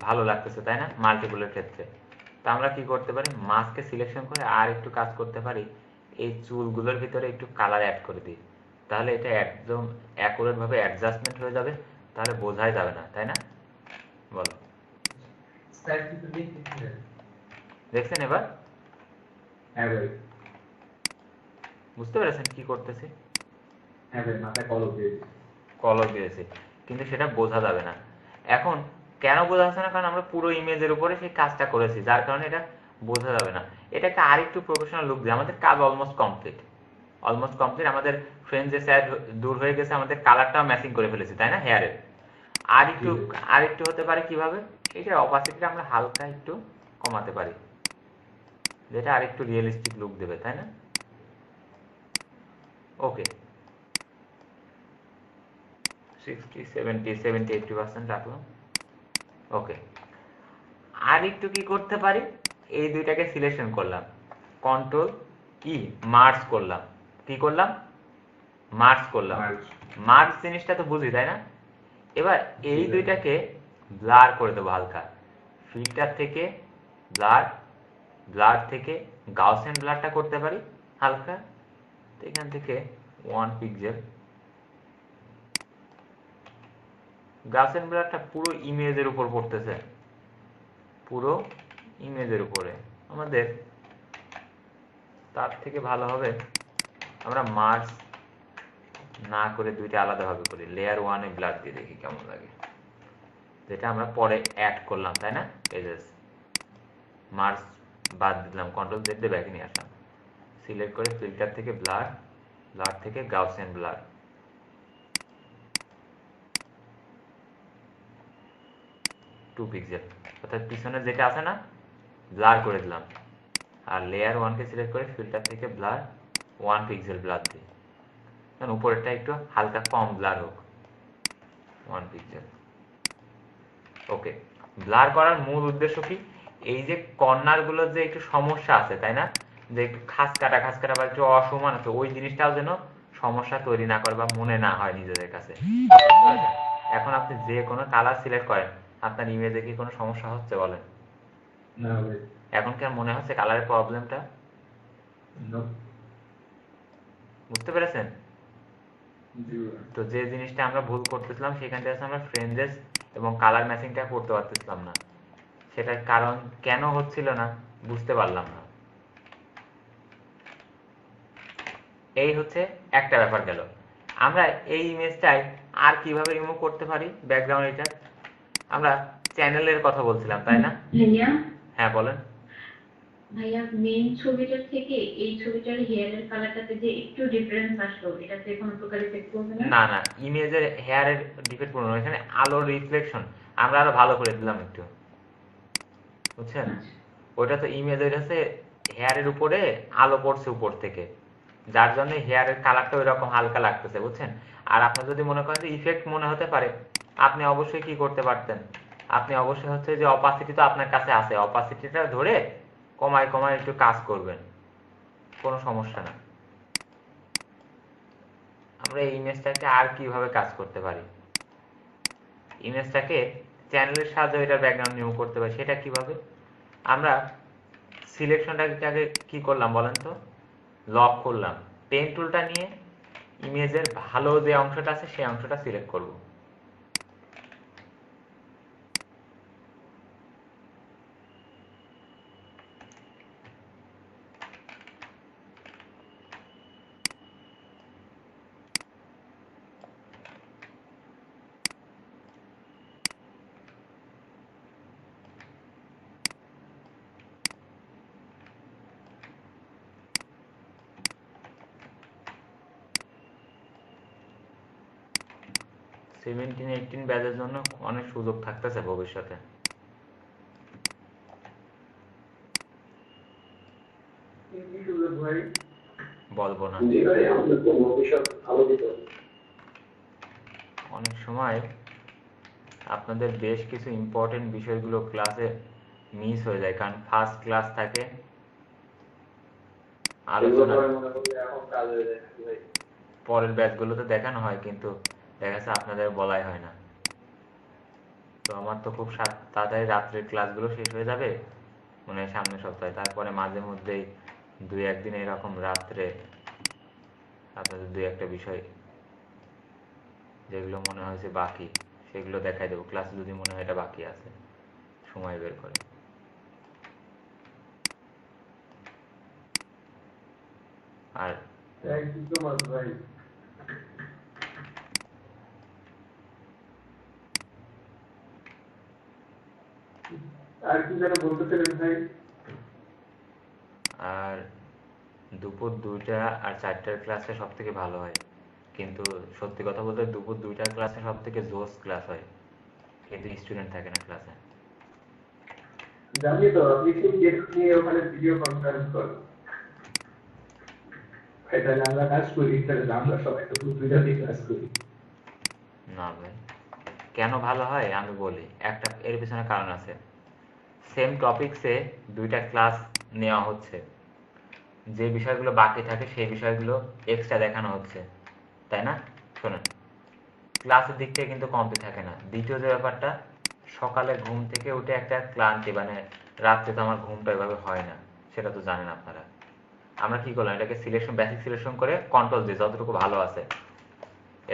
ভালো লাগতেছে, তাই না? মাল্টিপলের ক্ষেত্রে। তো আমরা কি করতে পারি, মাস্ককে সিলেকশন করে আর একটু কাজ করতে পারি, এই চুলগুলোর ভিতরে একটু কালার অ্যাড করে দিই। তাহলে এটা একদম অ্যাকুরেট ভাবে অ্যাডজাস্টমেন্ট হয়ে যাবে, তাহলে বোঝাই যাবে না, তাই না? বলো। স্যার কিন্তু দেখতেছিলেন। দেখছেন এবার? হ্যাঁ ভাই, বুঝতে পেরেছেন কি করতেছি? হ্যাঁ ভাই, মাথায় কলম দিয়ে দিচ্ছি। কলর দিয়েছে, কিন্তু সেটা বোঝা যাবে না। এখন কেন বোঝা যাচ্ছে না? কারণ আমরা পুরো ইমেজের উপরে সেই কাজটা করেছি, যার কারণে এটা বোঝা যাবে না। এটাকে আরেকটু প্রফেশনাল লুক দিয়ে আমাদের কাজ অলমোস্ট কমপ্লিট। Almost complete. আমাদের ফ্রেঞ্জেস দূর হয়ে গেছে, আমাদের কালারটাও ম্যাচিং করে ফেলেছি, তাই না? হেয়ারের আরেকটু হতে পারে কিভাবে, এটার অপাসিটিটা আমরা হালকা একটু কমাতে পারি, যেটা আরেকটু রিয়েলিস্টিক লুক দেবে, তাই না? ওকে, 60, 70, 70, 80% রাখলাম। ওকে, আর একটু কি করতে পারি, এই দুইটাকে সিলেকশন করলাম, কন্ট্রোল ই মার্জ করলাম। কি করলাম? মার্জ করলাম। Merge। মার্জ জিনিসটা তো বুঝি, তাই না? এবার এই দুইটাকে ব্লার করে দেবো হালকা। ফিল্টার থেকে ব্লার, ব্লার থেকে গাউসিয়ান ব্লারটা করতে পারি হালকা। তো এখান থেকে 1 পিক্সেল। গাউসিয়ান ব্লারটা পুরো ইমেজের উপর পড়তেছে, পুরো ইমেজের উপরে। আমাদের তার থেকে ভালো হবে আমরা মার্জ না করে দুইটা আলাদাভাবে করি, লেয়ার 1 এ ব্লার দিয়ে দেখি কেমন লাগে, যেটা আমরা পরে অ্যাড করলাম, তাই না? এই যে মার্জ বাদ দিলাম, কন্ট্রোল জেড দিয়ে ব্যাকে নিয়ে আসলাম, সিলেক্ট করে ফিল্টার থেকে ব্লার, ব্লার থেকে গাউসিয়ান ব্লার, টু পিক্সেল, অর্থাৎ পিছনে যেটা আছে না ব্লার করে দিলাম। আর লেয়ার 1 কে সিলেক্ট করে ফিল্টার থেকে ব্লার 1 পিক্সেল ব্লার দিই, কারণ উপরেরটা একটু হালকা কম ব্লার হোক, 1 পিক্সেল। ওকে, ব্লার করার মূল উদ্দেশ্য কি? এই যে কর্নার গুলোর যে একটু সমস্যা আছে, তাই না, যে একটু খাস কাটা বা একটু অসমান আছে, ওই জিনিসটাও যেন সমস্যা তৈরি না করে বা মনে না হয় নিজেদের কাছে। এখন আপনি যে কোনো কালার সিলেক্ট করেন, আপনার ইমেজে কি কোনো সমস্যা হচ্ছে বলেন? না ভাই, এখন কি আর মনে হচ্ছে কালারের প্রবলেমটা? no. বুঝতে পেরেছেন? জি ভাই। তো যে জিনিসটা আমরা ভুল করতেছিলাম, সেখান থেকে আমরা ফ্রেঞ্জেস এবং কালার ম্যাচিংটা করতে পারতেছিলাম না, সেটার কারণ কেন হচ্ছিল না বুঝতে পারলাম না। এই হচ্ছে একটা ব্যাপার গেল। আমরা এই ইমেজটাই আর কিভাবে রিমুভ করতে পারি ব্যাকগ্রাউন্ড এটা? আমরা চ্যানেলের কথা বলছিলাম, তাই না? ভাইয়া হ্যাঁ বলেন। ভাইয়া মেইন ছবিটার থেকে এই ছবিটার হেয়ারের কালারটাতে যে একটু ডিফারেন্স আসলো, এটাতে কোনো প্রকার ইফেক্ট করবে না? না না, ইমেজের হেয়ারের ডিফেক্ট পূর্ণ, এখানে আলোর রিফ্লেকশন আমরা আরো ভালো করে দিলাম একটু, বুঝছেন? ওটা তো ইমেজের হচ্ছে হেয়ারের উপরে আলো পড়ছে উপর থেকে, যার জন্য হেয়ারের কালারটা ওই রকম হালকা লাগতেছে, বুঝছেন? আর আপনি যদি মনে করেন যে ইফেক্ট মনে হতে পারে, আপনি অবশ্যই কি করতে পারতেন, আপনি অবশ্যই হচ্ছে যে অপাসিটি তো আপনার কাছে আছে, অপাসিটিটা ধরে কমায় কমায় একটু কাজ করবেন, কোনো সমস্যা না। আমরা এই ইমেজটাকে আর কিভাবে কাজ করতে পারি? ইমেজটাকে চ্যানেলের সাহায্যে এটার ব্যাকগ্রাউন্ড রিমুভ করতে পারি, সেটা কিভাবে? আমরা সিলেকশনটাকে কি করলাম বলেন তো, লক করলাম, পেন টুলটা নিয়ে ইমেজের ভালো যে অংশটা আছে সেই অংশটা সিলেক্ট করব। সেভেন্টিন 18 ব্যাচের জন্য অনেক সুযোগ থাকতেছে ভবিষ্যতে। কি সুযোগ ভাই? বলবো না, জি ভাই, আমাদের তো ভবিষ্যৎ আলোকিত। অনেক সময় আপনাদের বেশ কিছু ইম্পর্টেন্ট বিষয়গুলো ক্লাসে মিস হয়ে যায়, কারণ ফার্স্ট ক্লাস থাকে, আলোচনা মনে করি এখন কাজ হয়ে যায় নাকি ভাই? পরের ব্যাচগুলোতে দেখানো হয়, কিন্তু দেখা যাচ্ছে আপনাদের বলাই হয় না। তো আমার তো খুব তাড়াতাড়ি রাত্রের ক্লাসগুলো শেষ হয়ে যাবে মানে সামনের সপ্তাহে, তারপরে মাঝে মধ্যেই 2-1 দিন এরকম রাত্রে আপনাদের 2-1টা বিষয় যেগুলো মনে হয়েছে বাকি সেগুলো দেখাই দেবো ক্লাসে, যদি মনে হয় এটা বাকি আছে, সময় বের করে। আর থ্যাংক ইউ সো মাচ ভাই। আর কি যেন বলতেছিলেন ভাই? আর দুপুর 2টা আর 4টার ক্লাসটা সব থেকে ভালো হয়, কিন্তু সত্যি কথা বলতে দুপুর 2টার ক্লাসে সব থেকে জোস ক্লাস হয়, কিন্তু স্টুডেন্ট থাকে না ক্লাসে। জানি তো, আপনি কি গেট নিয়ে ওখানে ভিডিও কনফারেন্স করেন? ভাই তাহলে আমরা কাজ করি, তাহলে আমরা সবাই তো দুইটাতে ক্লাস করি। না ভাই, কেন ভালো হয় আমি বলি, একটা এর পিছনে কারণ আছে। সেম টপিকসে 2টা ক্লাস নেওয়া হচ্ছে, যে বিষয়গুলো বাকি থাকে সেই বিষয়গুলো এক্সট্রা দেখানো হচ্ছে, তাই না? শোনেন, ক্লাসের দিক থেকে কিন্তু কমতি থাকে না। দ্বিতীয় যে ব্যাপারটা, সকালে ঘুম থেকে উঠে একটা ক্লান্তি, মানে রাত্রে তো আমার ঘুমটা এভাবে হয় না, সেটা তো জানেন আপনারা। আমরা কি করলাম, এটাকে সিলেকশন, বেসিক সিলেকশন করে কন্ট্রোল দিয়ে যতটুকু ভালো আছে,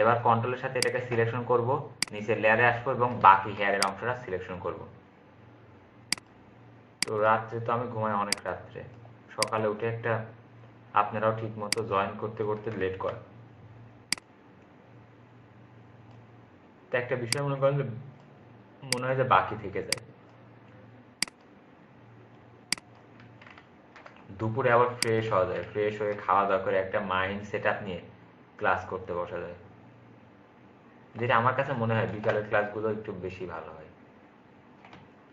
এবার কন্ট্রোলের সাথে এটাকে সিলেকশন করব, নিচে লেয়ারে আসবো এবং বাকি হেয়ারের অংশটা সিলেকশন করব। তো রাত্রে তো আমি ঘুমাই অনেক রাত্রে, সকালে উঠে একটা আপনারাও ঠিক মতো জয়েন করতে করতে লেট করেন। তো একটা বিষয় মনে করেন যে মনে হয় যে বাকি থেকে যায়, দুপুরে আবার ফ্রেশ হওয়া যায়, ফ্রেশ হয়ে খাওয়া দাওয়া করে একটা মাইন্ড সেট আপ নিয়ে ক্লাস করতে বসা যায়, যেটা আমার কাছে মনে হয় বিকালের ক্লাসগুলো একটু বেশি ভালো হয়।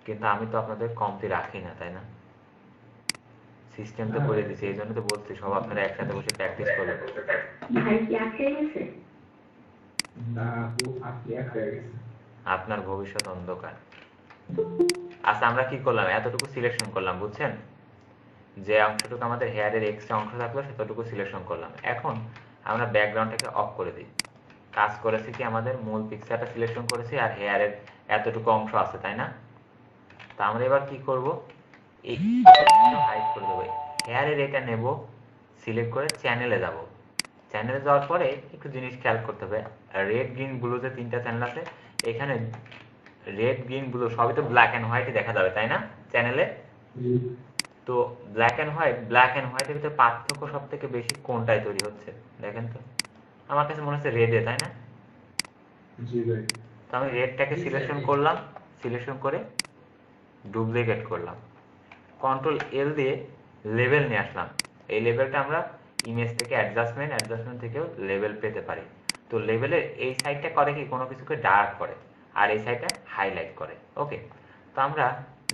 কিন্তু আমি তো আপনাদের কমতি রাখি না, তাই না? সিস্টেম তো করে দিচ্ছি, এই জন্য তো বলছি সব আপনারা একসাথে বসে প্র্যাকটিস করবেন। ভাই কি আটকে গেছে? না আপু আপনি এক হয়ে গেছে। আপনার ভবিষ্যৎ অন্ধকার। আচ্ছা আমরা কি করলাম, এতটুকু সিলেকশন করলাম, বুঝছেন? যে অংশটুকু আমাদের হেয়ারের এক্সট্রা অংশ থাকলো সেতটুকু সিলেকশন করলাম। এখন আমরা ব্যাকগ্রাউন্ডটাকে অফ করে দিই। কাজ করেছি কি, আমাদের মূল পিকচারটা সিলেকশন করেছি আর হেয়ারের এতটুকু অংশ আছে, তাই না? তা আমরা এবার কি করব, এই হাইড করে দেবো। হেয়ারের এটা নেব, সিলেক্ট করে চ্যানেলে যাব। চ্যানেলে যাওয়ার পরে একটু জিনিস খেয়াল করতে হবে, রেড গ্রিন ব্লু যে তিনটা চ্যানেল আছে, এখানে রেড গ্রিন ব্লু সবই তো ব্ল্যাক অ্যান্ড হোয়াইটই দেখা যাবে, তাই না চ্যানেলে? তো ব্ল্যাক অ্যান্ড হোয়াইটের ভিতরে পার্থক্য সব থেকে বেশি কোনটায় তৈরি হচ্ছে দেখেন তো? আমার কাছে মনে হচ্ছে রেডে, তাই না? জি ভাই। তো আমি রেডটাকে সিলেকশন করলাম, সিলেকশন করে ডুপ্লিকেট করলাম, কন্ট্রোল এল দিয়ে লেভেল নিয়ে আসলাম। এই লেভেলটা আমরা ইমেজ থেকে অ্যাডজাস্টমেন্ট থেকেও লেভেল পেতে পারি। তো লেভেলের এই সাইডটা করে কি, কোনো কিছুকে ডার্ক করে, আর এই সাইডটা হাইলাইট করে। ওকে, তো আমরা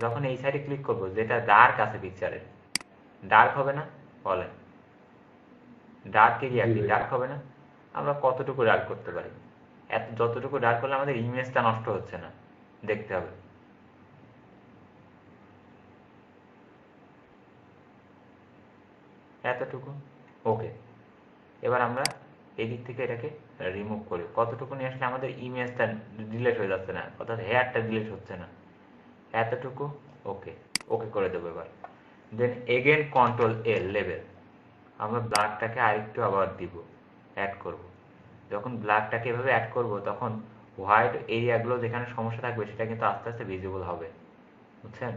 যখন এই সাইডে ক্লিক করব, যেটা ডার্ক আছে পিকচারে, ডার্ক হবে না? বলেন, ডার্ক এরিয়া কি ডার্ক হবে না? আমরা কতটুকু ডার্ক করতে পারি? যতটুকু ডার্ক করলে আমাদের ইমেজটা নষ্ট হচ্ছে না, দেখতে হবে। এতটুকু। ওকে, এবার আমরা এই দিক থেকে এটাকে রিমুভ করি। কতটুকু নিয়ে আসলে আমাদের ইমেজটা ডিলিট হয়ে যাচ্ছে না, অর্থাৎ হেয়ারটা ডিলিট হচ্ছে না, এতটুকু। ওকে, ওকে করে দেবো এবার। Then again control L level, আমরা ব্ল্যাকটাকে আরেকটু আবার দিব, অ্যাড করব। যখন ব্ল্যাকটাকে এভাবে অ্যাড করব, তখন হোয়াইট এরিয়াগুলো যেখানে সমস্যা থাকবে সেটা কিন্তু আস্তে আস্তে ভিজিবল হবে, বুঝছেন?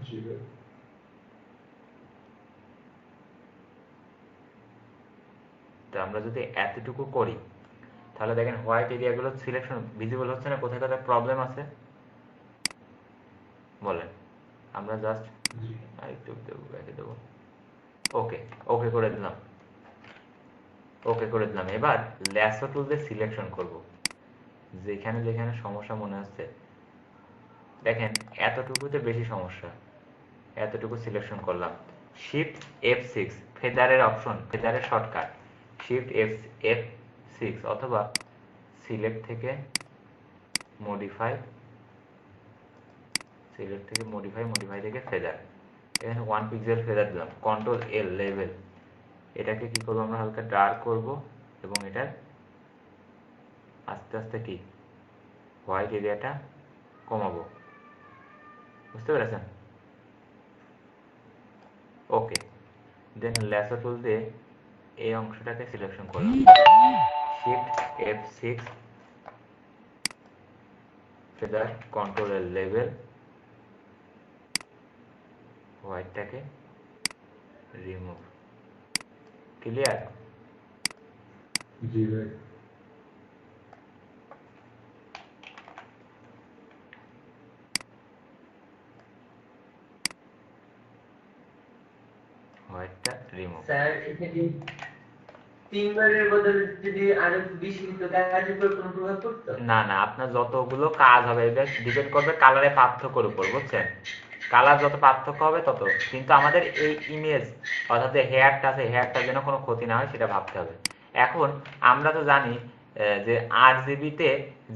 জি ভাই। তো আমরা যদি এতটুকু করি, তাহলে দেখেন হোয়াইট এরিয়াগুলো সিলেকশন ভিজিবল হচ্ছে না, কোথায় কোথায় প্রবলেম আছে বলেন। আমরা জাস্ট আরেকটু রেখে দেবো। ওকে, ওকে করে দিলাম, ওকে করে দিলাম। এবার ল্যাসো টুল দিয়ে সিলেকশন করব, যেখানে যেখানে সমস্যা মনে হচ্ছে। দেখেন এতটুকুতে বেশি সমস্যা, এতটুকু সিলেকশন করলাম। শিফট F6 ফেদারের অপশন, ফেদারের শর্টকাট, শিফট F6 অথবা সিলেক্ট থেকে মডিফাই থেকে ফেদার। এখানে 1 পিক্সেল ফেদার দিলাম, কন্ট্রোল এল লেভেল, এটাকে কি করবো আমরা হালকা ডার্ক করব এবং এটার আস্তে আস্তে কি হোয়াইট এরিয়াটা কমাবো, বুঝতে পেরেছেন? ওকে, দেন ল্যাসো টুল দিয়ে এই অংশটাকে সিলেকশন করলাম, shift F6 feather, control L level, হোয়াইটটাকে রিমুভ। ক্লিয়ার? জি ভাই। হোয়াইটটা রিমুভ। স্যার এখানে তিনবারের বদলে যদি আরো 20 মিনিট কাজের উপর কোনো প্রভাব পড়তো? না না, আপনার যতগুলো কাজ হবে এটা ডিপেন্ড করবে কালারের পার্থক্যের উপর, বুঝছেন? কালার যত পার্থক্য হবে তত, কিন্তু আমাদের এই ইমেজ অর্থাৎ হেয়ারটা আছে, হেয়ারটার যেন কোনো ক্ষতি না হয় সেটা ভাবতে হবে। এখন আমরা তো জানি যে RGB-তে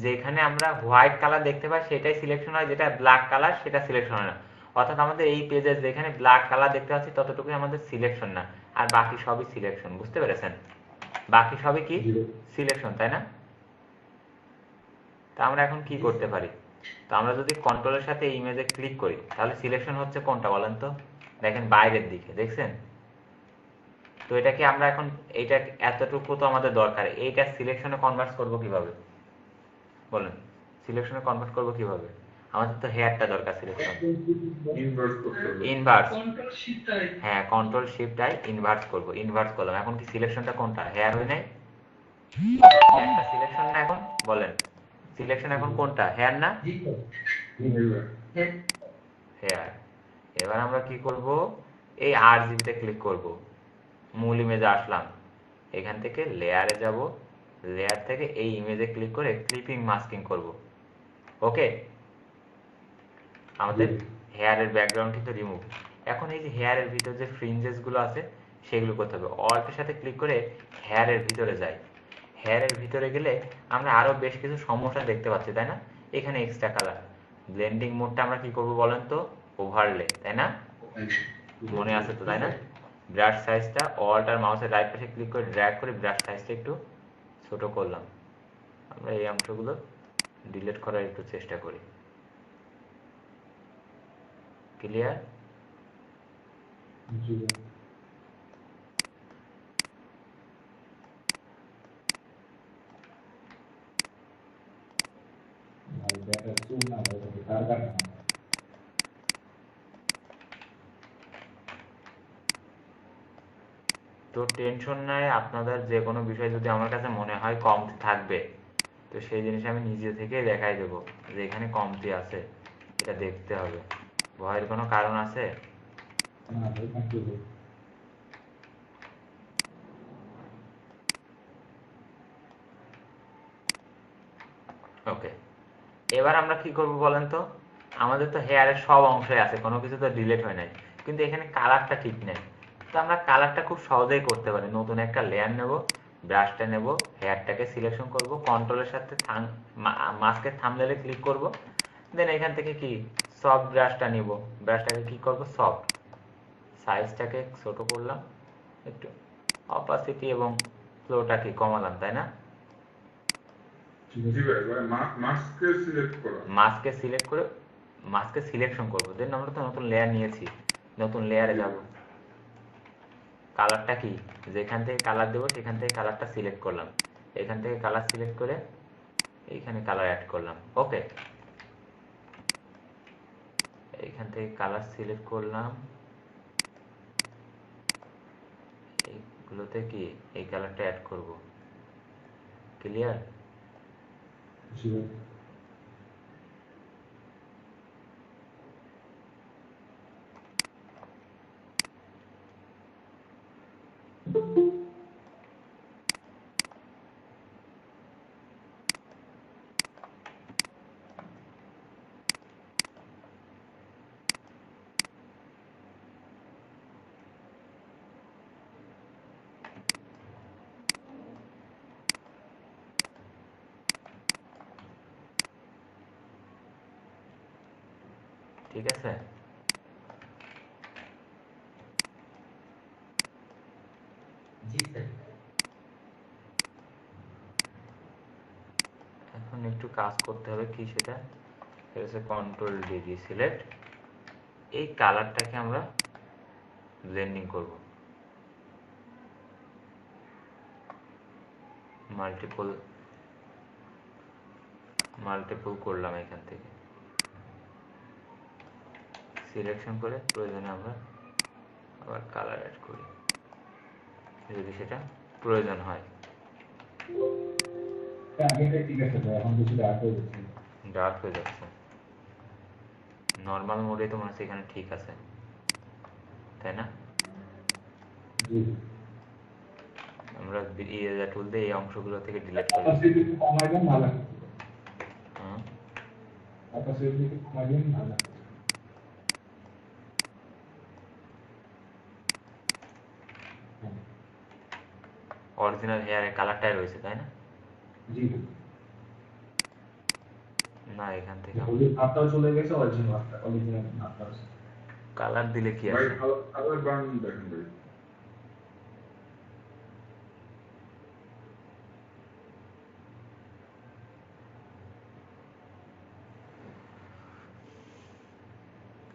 যেখানে আমরা হোয়াইট কালার দেখতে পাই সেটাই সিলেকশন হয়, যেটা ব্ল্যাক কালার সেটা সিলেকশন হয় না। অর্থাৎ আমাদের এই পেজে যেখানে ব্ল্যাক কালার দেখতে পাচ্ছি ততটুকুই আমাদের সিলেকশন না, আর বাকি সবই সিলেকশন, বুঝতে পেরেছেন? বাকি সবই কি সিলেকশন, তাই না? তা আমরা এখন কি করতে পারি? তো আমরা যদি কন্ট্রোলের সাথে ইমেজে ক্লিক করি, তাহলে সিলেকশন হচ্ছে কোনটা বলেন তো? দেখেন বাইরের দিকে, দেখছেন? তো এটাকে আমরা এখন এইটা এতটুকু তো আমাদের দরকার, এইটা সিলেকশনে কনভার্ট করব কিভাবে বলেন? সিলেকশনে কনভার্ট করব কিভাবে? আমাদের তো হেয়ারটা দরকার সিলেকশন। ইনভার্স করতে হবে। Inverse, control shift I. হ্যাঁ কন্ট্রোল শিফট আই ইনভার্স করব, ইনভার্স করলাম। এখন কি সিলেকশনটা কোনটা? হেয়ার হয় নাই? একটা সিলেকশন না এখন বলেন, সিলেকশন এখন কোনটা? হেয়ার না? জি স্যার। এবার হ্যাঁ। হেয়ার। এবার আমরা কি করব, এই RGB তে ক্লিক করব, মূল ইমেজে আসলাম, এখান থেকে লেয়ারে যাব, লেয়ার থেকে এই ইমেজে ক্লিক করে ক্লিপিং মাস্কিং করব। ওকে, আমাদের হেয়ারের ব্যাকগ্রাউন্ড কিন্তু রিমুভ। এখন এই যে হেয়ারের ভিতর যে ফ্রিঞ্জেস গুলো আছে সেগুলো করতে হবে। অল্টের সাথে ক্লিক করে হেয়ারের ভিতরে যাই। হেয়ারের ভিতরে গেলে আমরা আরো বেশ কিছু সমস্যা দেখতে পাচ্ছি, তাই না? এখানে এক্সট্রা কালার, ব্লেন্ডিং মোডটা আমরা কি করব বলেন তো? ওভারলে, তাই না? মনে আছে তো, তাই না? ব্রাশ সাইজটা অল্ট আর মাউসের রাইট পাশে ক্লিক করে ড্র্যাগ করে ব্রাশ সাইজটা একটু ছোট করলাম। আমরা এই অংশগুলো ডিলিট করার একটু চেষ্টা করি। ক্লিয়ার? জি ভাই, ব্যাটা চুল না ভাই, তার কাটা না। তো টেনশন নাই, আপনাদের যে কোনো বিষয় যদি আমার কাছে মনে হয় কমতি থাকবে, তো সেই জিনিস আমি নিজে থেকেই দেখাই দেবো যে এখানে কমতি আছে, এটা দেখতে হবে। ভয়ের কোনো কারণ আছে? না ভাই, কন্ট্রোল। ওকে, এবার আমরা কি করব বলেন তো? আমাদের তো হেয়ারের সব অংশই আছে, কোনো কিছু তো ডিলিট হয় নাই, কিন্তু এখানে কালারটা ঠিক নেই। তো আমরা কালারটা খুব সহজেই করতে পারি। নতুন একটা লেয়ার নেব, ব্রাশটা নেব, হেয়ারটাকে সিলেকশন করব, কন্ট্রোলের সাথে মাস্কের থাম্বনেলে ক্লিক করব, দেন এখান থেকে কি সফট ব্রাশটা নিব, ব্রাশটাকে কি করব সফট, সাইজটাকে ছোট করলাম একটু, অপাসিটি এবং ফ্লোটাকে কমালাম, তাই না? জি ভাই, এবার মাস্ককে সিলেক্ট করা। মাস্কে সিলেক্ট করে মাস্কে সিলেকশন করব, দেন আমরা তো নতুন লেয়ার নিয়েছি, নতুন লেয়ারে যাব। কালারটা কি, যেখান থেকে কালার দেবো সেখান থেকে কালারটা সিলেক্ট করলাম, এখান থেকে কালার সিলেক্ট করে এইখানে কালার অ্যাড করলাম। ওকে, এইখান থেকে কালার সিলেক্ট করলাম, এইগুলোতে কি এই কালারটা অ্যাড করব। ক্লিয়ার? জি ভাই। ঠিক আছে, জি স্যার। এখন একটু কাজ করতে হবে, কি সেটা হচ্ছে কন্ট্রোল ডি সিলেক্ট, এই কালারটাকে আমরা ব্লেন্ডিং করব, মাল্টিপল করলাম, এখান থেকে সিলেকশন করে প্রয়োজনে আমরা আবার কালার অ্যাড করি যদি সেটা প্রয়োজন হয়। আগেটা ঠিক আছে ভাই, এখন কিছু ডার্ক হয়ে যাচ্ছে। ডার্ক হয়ে যাচ্ছে, নর্মাল মোডে তো মনে হচ্ছে এখানে ঠিক আছে, তাই না? জি। আমরা ইরেজার টুল দিয়ে এই অংশগুলো থেকে ডিলিট করি। আপনার সেটা একটু কমাই দেন, ভালো লাগবে। হুম, আপনার সেটা একটু কমাই দেন, ভালো লাগবে। হ্যাঁ। অরিজিনাল হেয়ারের কালারটাই রয়েছে, তাই না? জি। না, এখান থেকে হলুদ ভাবটাও চলে গেছে, অরিজিনাল ভাবটা আছে। কালার দিলে কি ভাই আছে? কালার বার্ন দেখেন ভাই।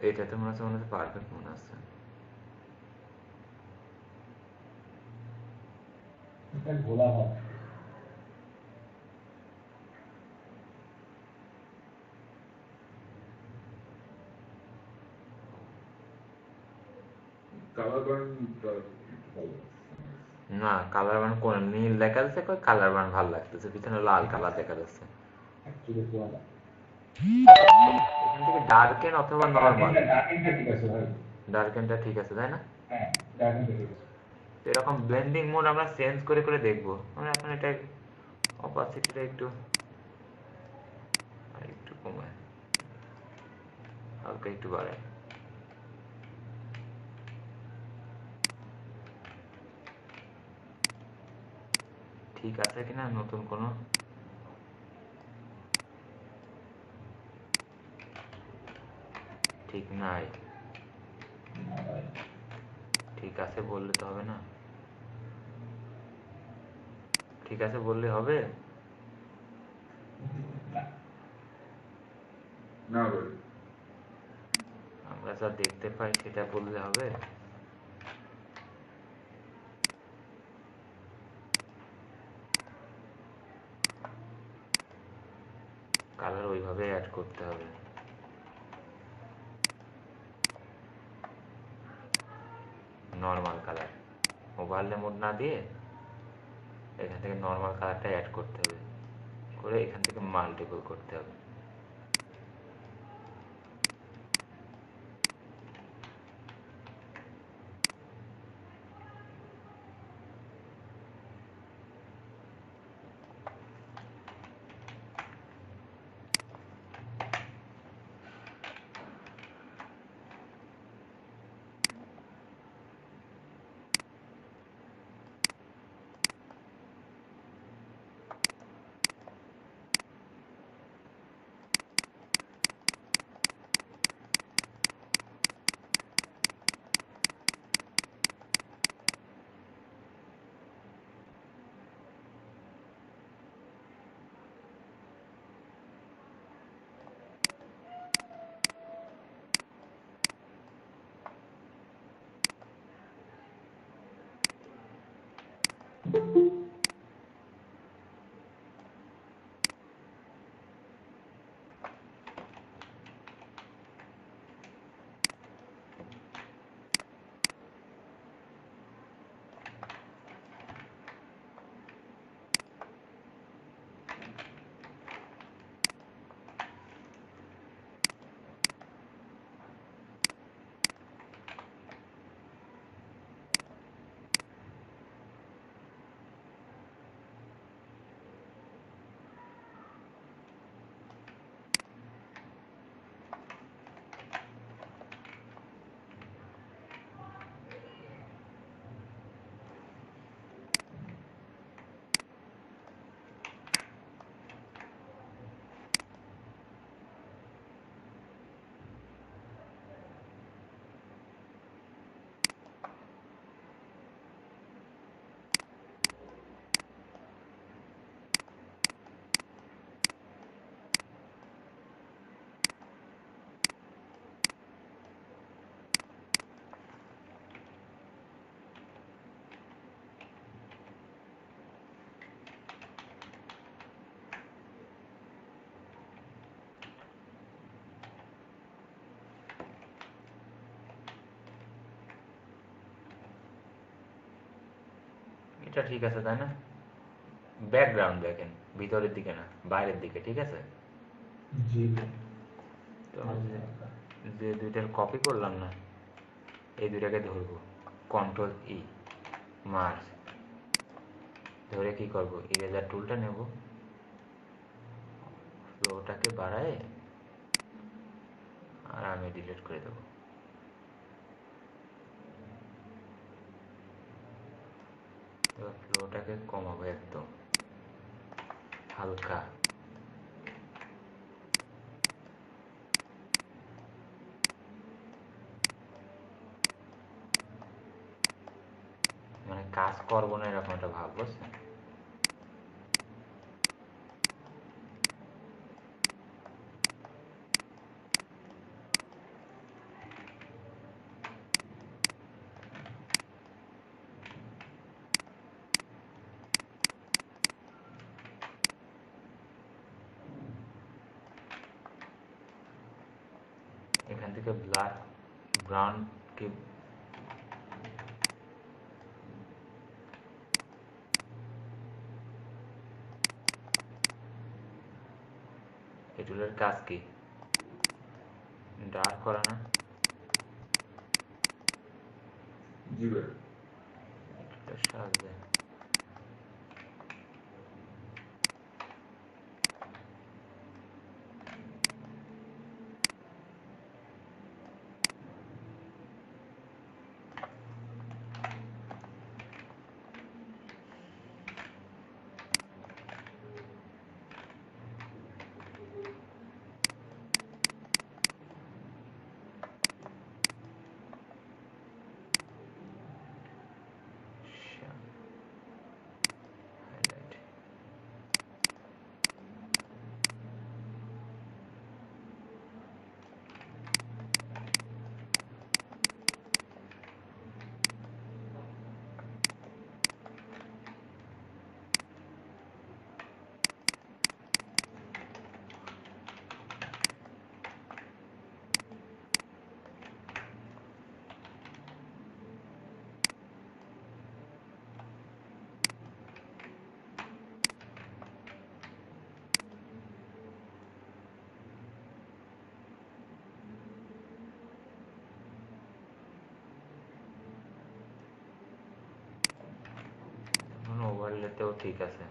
এটাতে মনে হচ্ছে পারফেক্ট মনে আছে। এটা ঘোলা হয়। কালার বার্নটা ভালো। না কালার বান কোন নীল দেখা যাচ্ছে, কই কালার বান ভালো লাগতেছে, পিছনে লাল কালার দেখা যাচ্ছে। অ্যাকচুয়ালি কোয়ালা এখান থেকে ডার্কেন অথবা নরমাল। ডার্কেনটা ঠিক আছে ভাই। ডার্কেনটা ঠিক আছে তাই না? হ্যাঁ ডার্কেনটা ঠিক আছে। তো এরকম ব্লেন্ডিং মোড আমরা চেঞ্জ করে করে দেখবো। আমরা এখন এটা অপাসিটিটা একটু একটু কমায়, হালকা একটু বাড়ায়। ঠিক আছে কিনা নতুন কোনো ঠিক নাই। ঠিক আছে বললে তো হবে না, ঠিক আছে বললে হবে? না ভাই, আমরা যা দেখতে পাই সেটা বললে হবে? কালার ওইভাবে অ্যাড করতে হবে। নর্মাল কালার ওভারলে মোড না দিয়ে এখান থেকে নর্মাল কালারটা অ্যাড করতে হবে, করে এখান থেকে মাল্টিপল করতে হবে। এটা ঠিক আছে তাই না? ব্যাকগ্রাউন্ড দেখেন, ভিতরের দিকে না বাইরের দিকে, ঠিক আছে? জি তো যে দুইটার কপি করলাম না, এই দুইটাকে ধরবো, কন্ট্রোল ই মার্জ, ধরে কি করব, ইরেজার টুলটা নেব, ফ্লোটাকে বাড়ায় আর আমি ডিলিট করে দেবো। এবার ফ্লোটাকে কমাবো একদম হালকা, মানে কাজ করবো না এরকম একটা ভাব, বুঝছেন? এখান থেকে ব্ল্যাক ব্রাউন কে এই টুলের কাজ কি? ডার্ক করা না? জি ভাই। এটার সাহায্যে highlight. এখন ওভারলেতেও ঠিক আছে।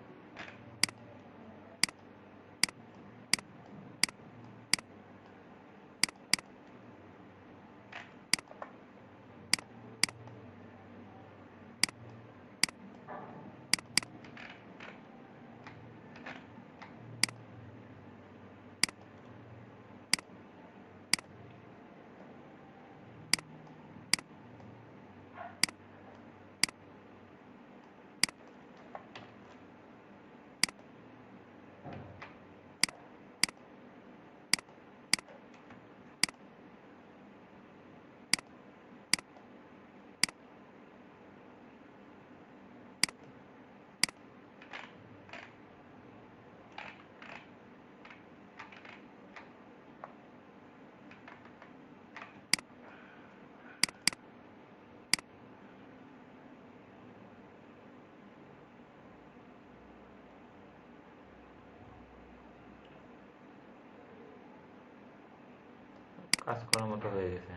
কাজ করার মতো হয়ে গেছে।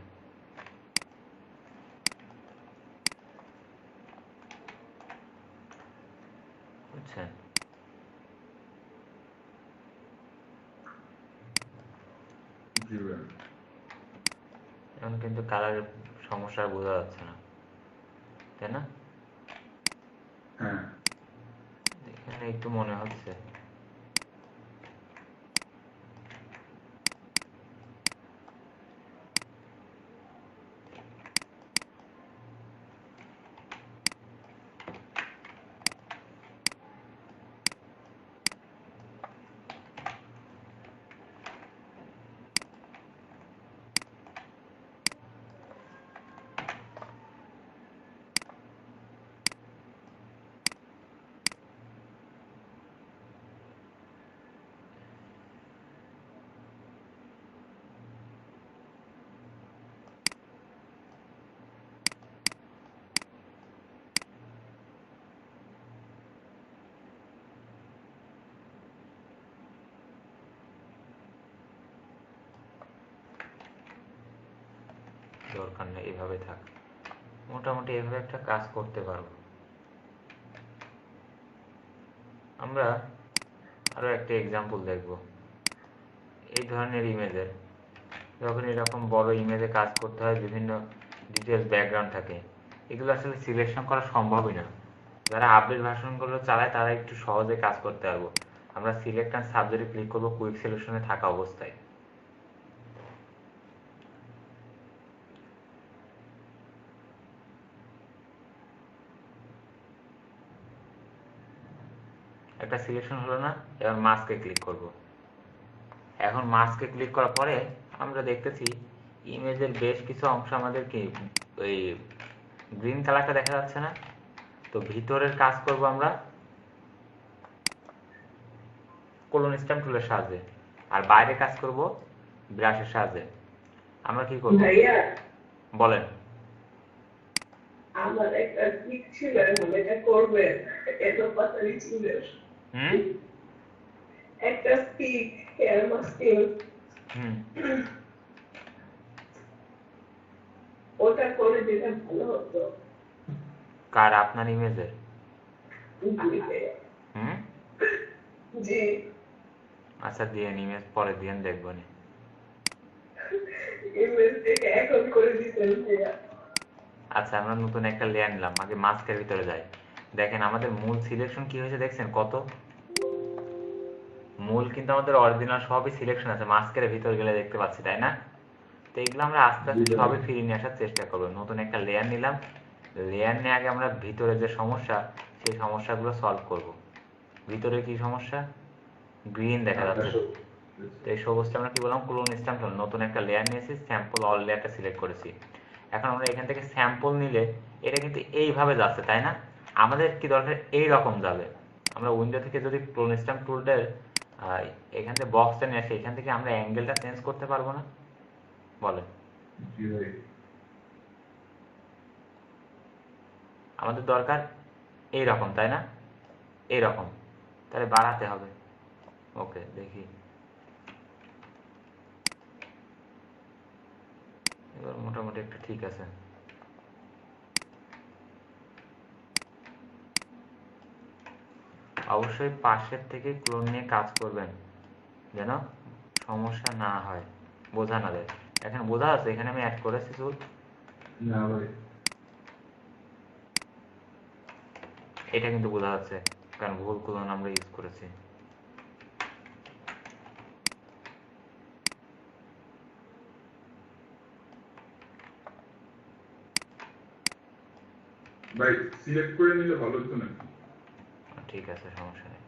বুঝছেন? জি ভাই। এখন কিন্তু কালারের সমস্যা বোঝা যাচ্ছে না, তাই না? হ্যাঁ। এখানে একটু মনে হচ্ছে। দরকার নেই, এভাবে থাক। মোটামুটি এভাবে একটা কাজ করতে পারবো। আমরা আরো একটা এক্সাম্পল দেখব। এই ধরনের ইমেজের, যখন এরকম বড় ইমেজে কাজ করতে হয়, বিভিন্ন ডিটেলস ব্যাকগ্রাউন্ড থাকে, এগুলো আসলে সিলেকশন করা সম্ভবই না। যারা আপডেট ভার্সনগুলো চালায় তারা একটু সহজে কাজ করতে পারবো। আমরা সিলেক্ট অ্যান্ড সাবজেক্টে ক্লিক করবো কুইক সিলেকশনে থাকা অবস্থায়। একটা সিলেকশন হলো না, এবার মাস্কে ক্লিক করব। এখন মাস্কে ক্লিক করার পরে আমরা দেখতেছি ইমেজের বেশ কিছু অংশ আমাদের কি ওই গ্রিন কালারটা দেখা যাচ্ছে না। তো ভিতরের কাজ করব আমরা কোলন স্ট্যাম্প টুলের সাহায্যে, আর বাইরে কাজ করব ব্রাশের সাহায্যে। আমরা কি করব ভাইয়া, বলেন? আমার একটা ঠিক ছিল, এটা করবেন, এত পাতারি ছিল। একটা স্টিক হেয়ার মাস্কিং হুম ওটা করে দিলে ভালো হতো। কার আপনার ইমেজের? জি ভাইয়া। হুম জি আচ্ছা দিয়েন ইমেজ পরে দিয়েন দেখবো নি। ইমেজ থেকে এখন করে দিতেন ভাইয়া। আচ্ছা আমরা নতুন একটা লেয়ার নিলাম, আগে মাস্কের ভিতরে যাই। দেখেন আমাদের মূল সিলেকশন কি হয়েছে দেখছেন কত? মূল কিন্তু আমাদের অরিজিনাল সবই সিলেকশন আছে, মাস্কের ভিতরে গেলে দেখতে পাচ্ছি তাই না? তো এগুলো আমরা আস্তে আস্তে সবই ফিরিয়ে নিয়ে আসার চেষ্টা করবো। নতুন একটা লেয়ার নিলাম, লেয়ার নিয়ে আগে আমরা ভিতরে যে সমস্যা সেই সমস্যাগুলো সলভ করব। ভিতরে কি সমস্যা? গ্রিন দেখা যাচ্ছে, তো এই সবুজটা আমরা কি বললাম ক্লোন স্ট্যাম্পল। নতুন একটা লেয়ার নিয়েছি, স্যাম্পল অল লেয়ারটা সিলেক্ট করেছি। এখন আমরা এখান থেকে স্যাম্পল নিলে এটা কিন্তু এইভাবে যাচ্ছে তাই না? আমাদের কি দরকার এই রকম যাবে। আমরা উইন্ডো থেকে যদি ক্লোন স্ট্যাম্প টুলটার এখান থেকে বক্সটা নিয়ে আসি, এখান থেকে আমরা অ্যাঙ্গেলটা চেঞ্জ করতে পারবো না? বলেন। জি ভাই। আমাদের দরকার এই রকম তাই না? এই রকম, তাহলে বাড়াতে হবে। ওকে দেখি এবার মোটামুটি একটা ঠিক আছে। অবশ্যই পাশের থেকে ক্লোন নিয়ে কাজ করবেন যেন সমস্যা না হয়, বোঝা না যায়। এখানে বোঝা আছে, এখানে আমি অ্যাড করেছি চুল। না ভাই। এটা কিন্তু বোঝা যাচ্ছে কারণ ভুল ক্লোন আমরা ইউজ করেছি। ভাই সিলেক্ট করে নিলে ভালো হতো নাকি? ঠিক আছে সমস্যা নেই,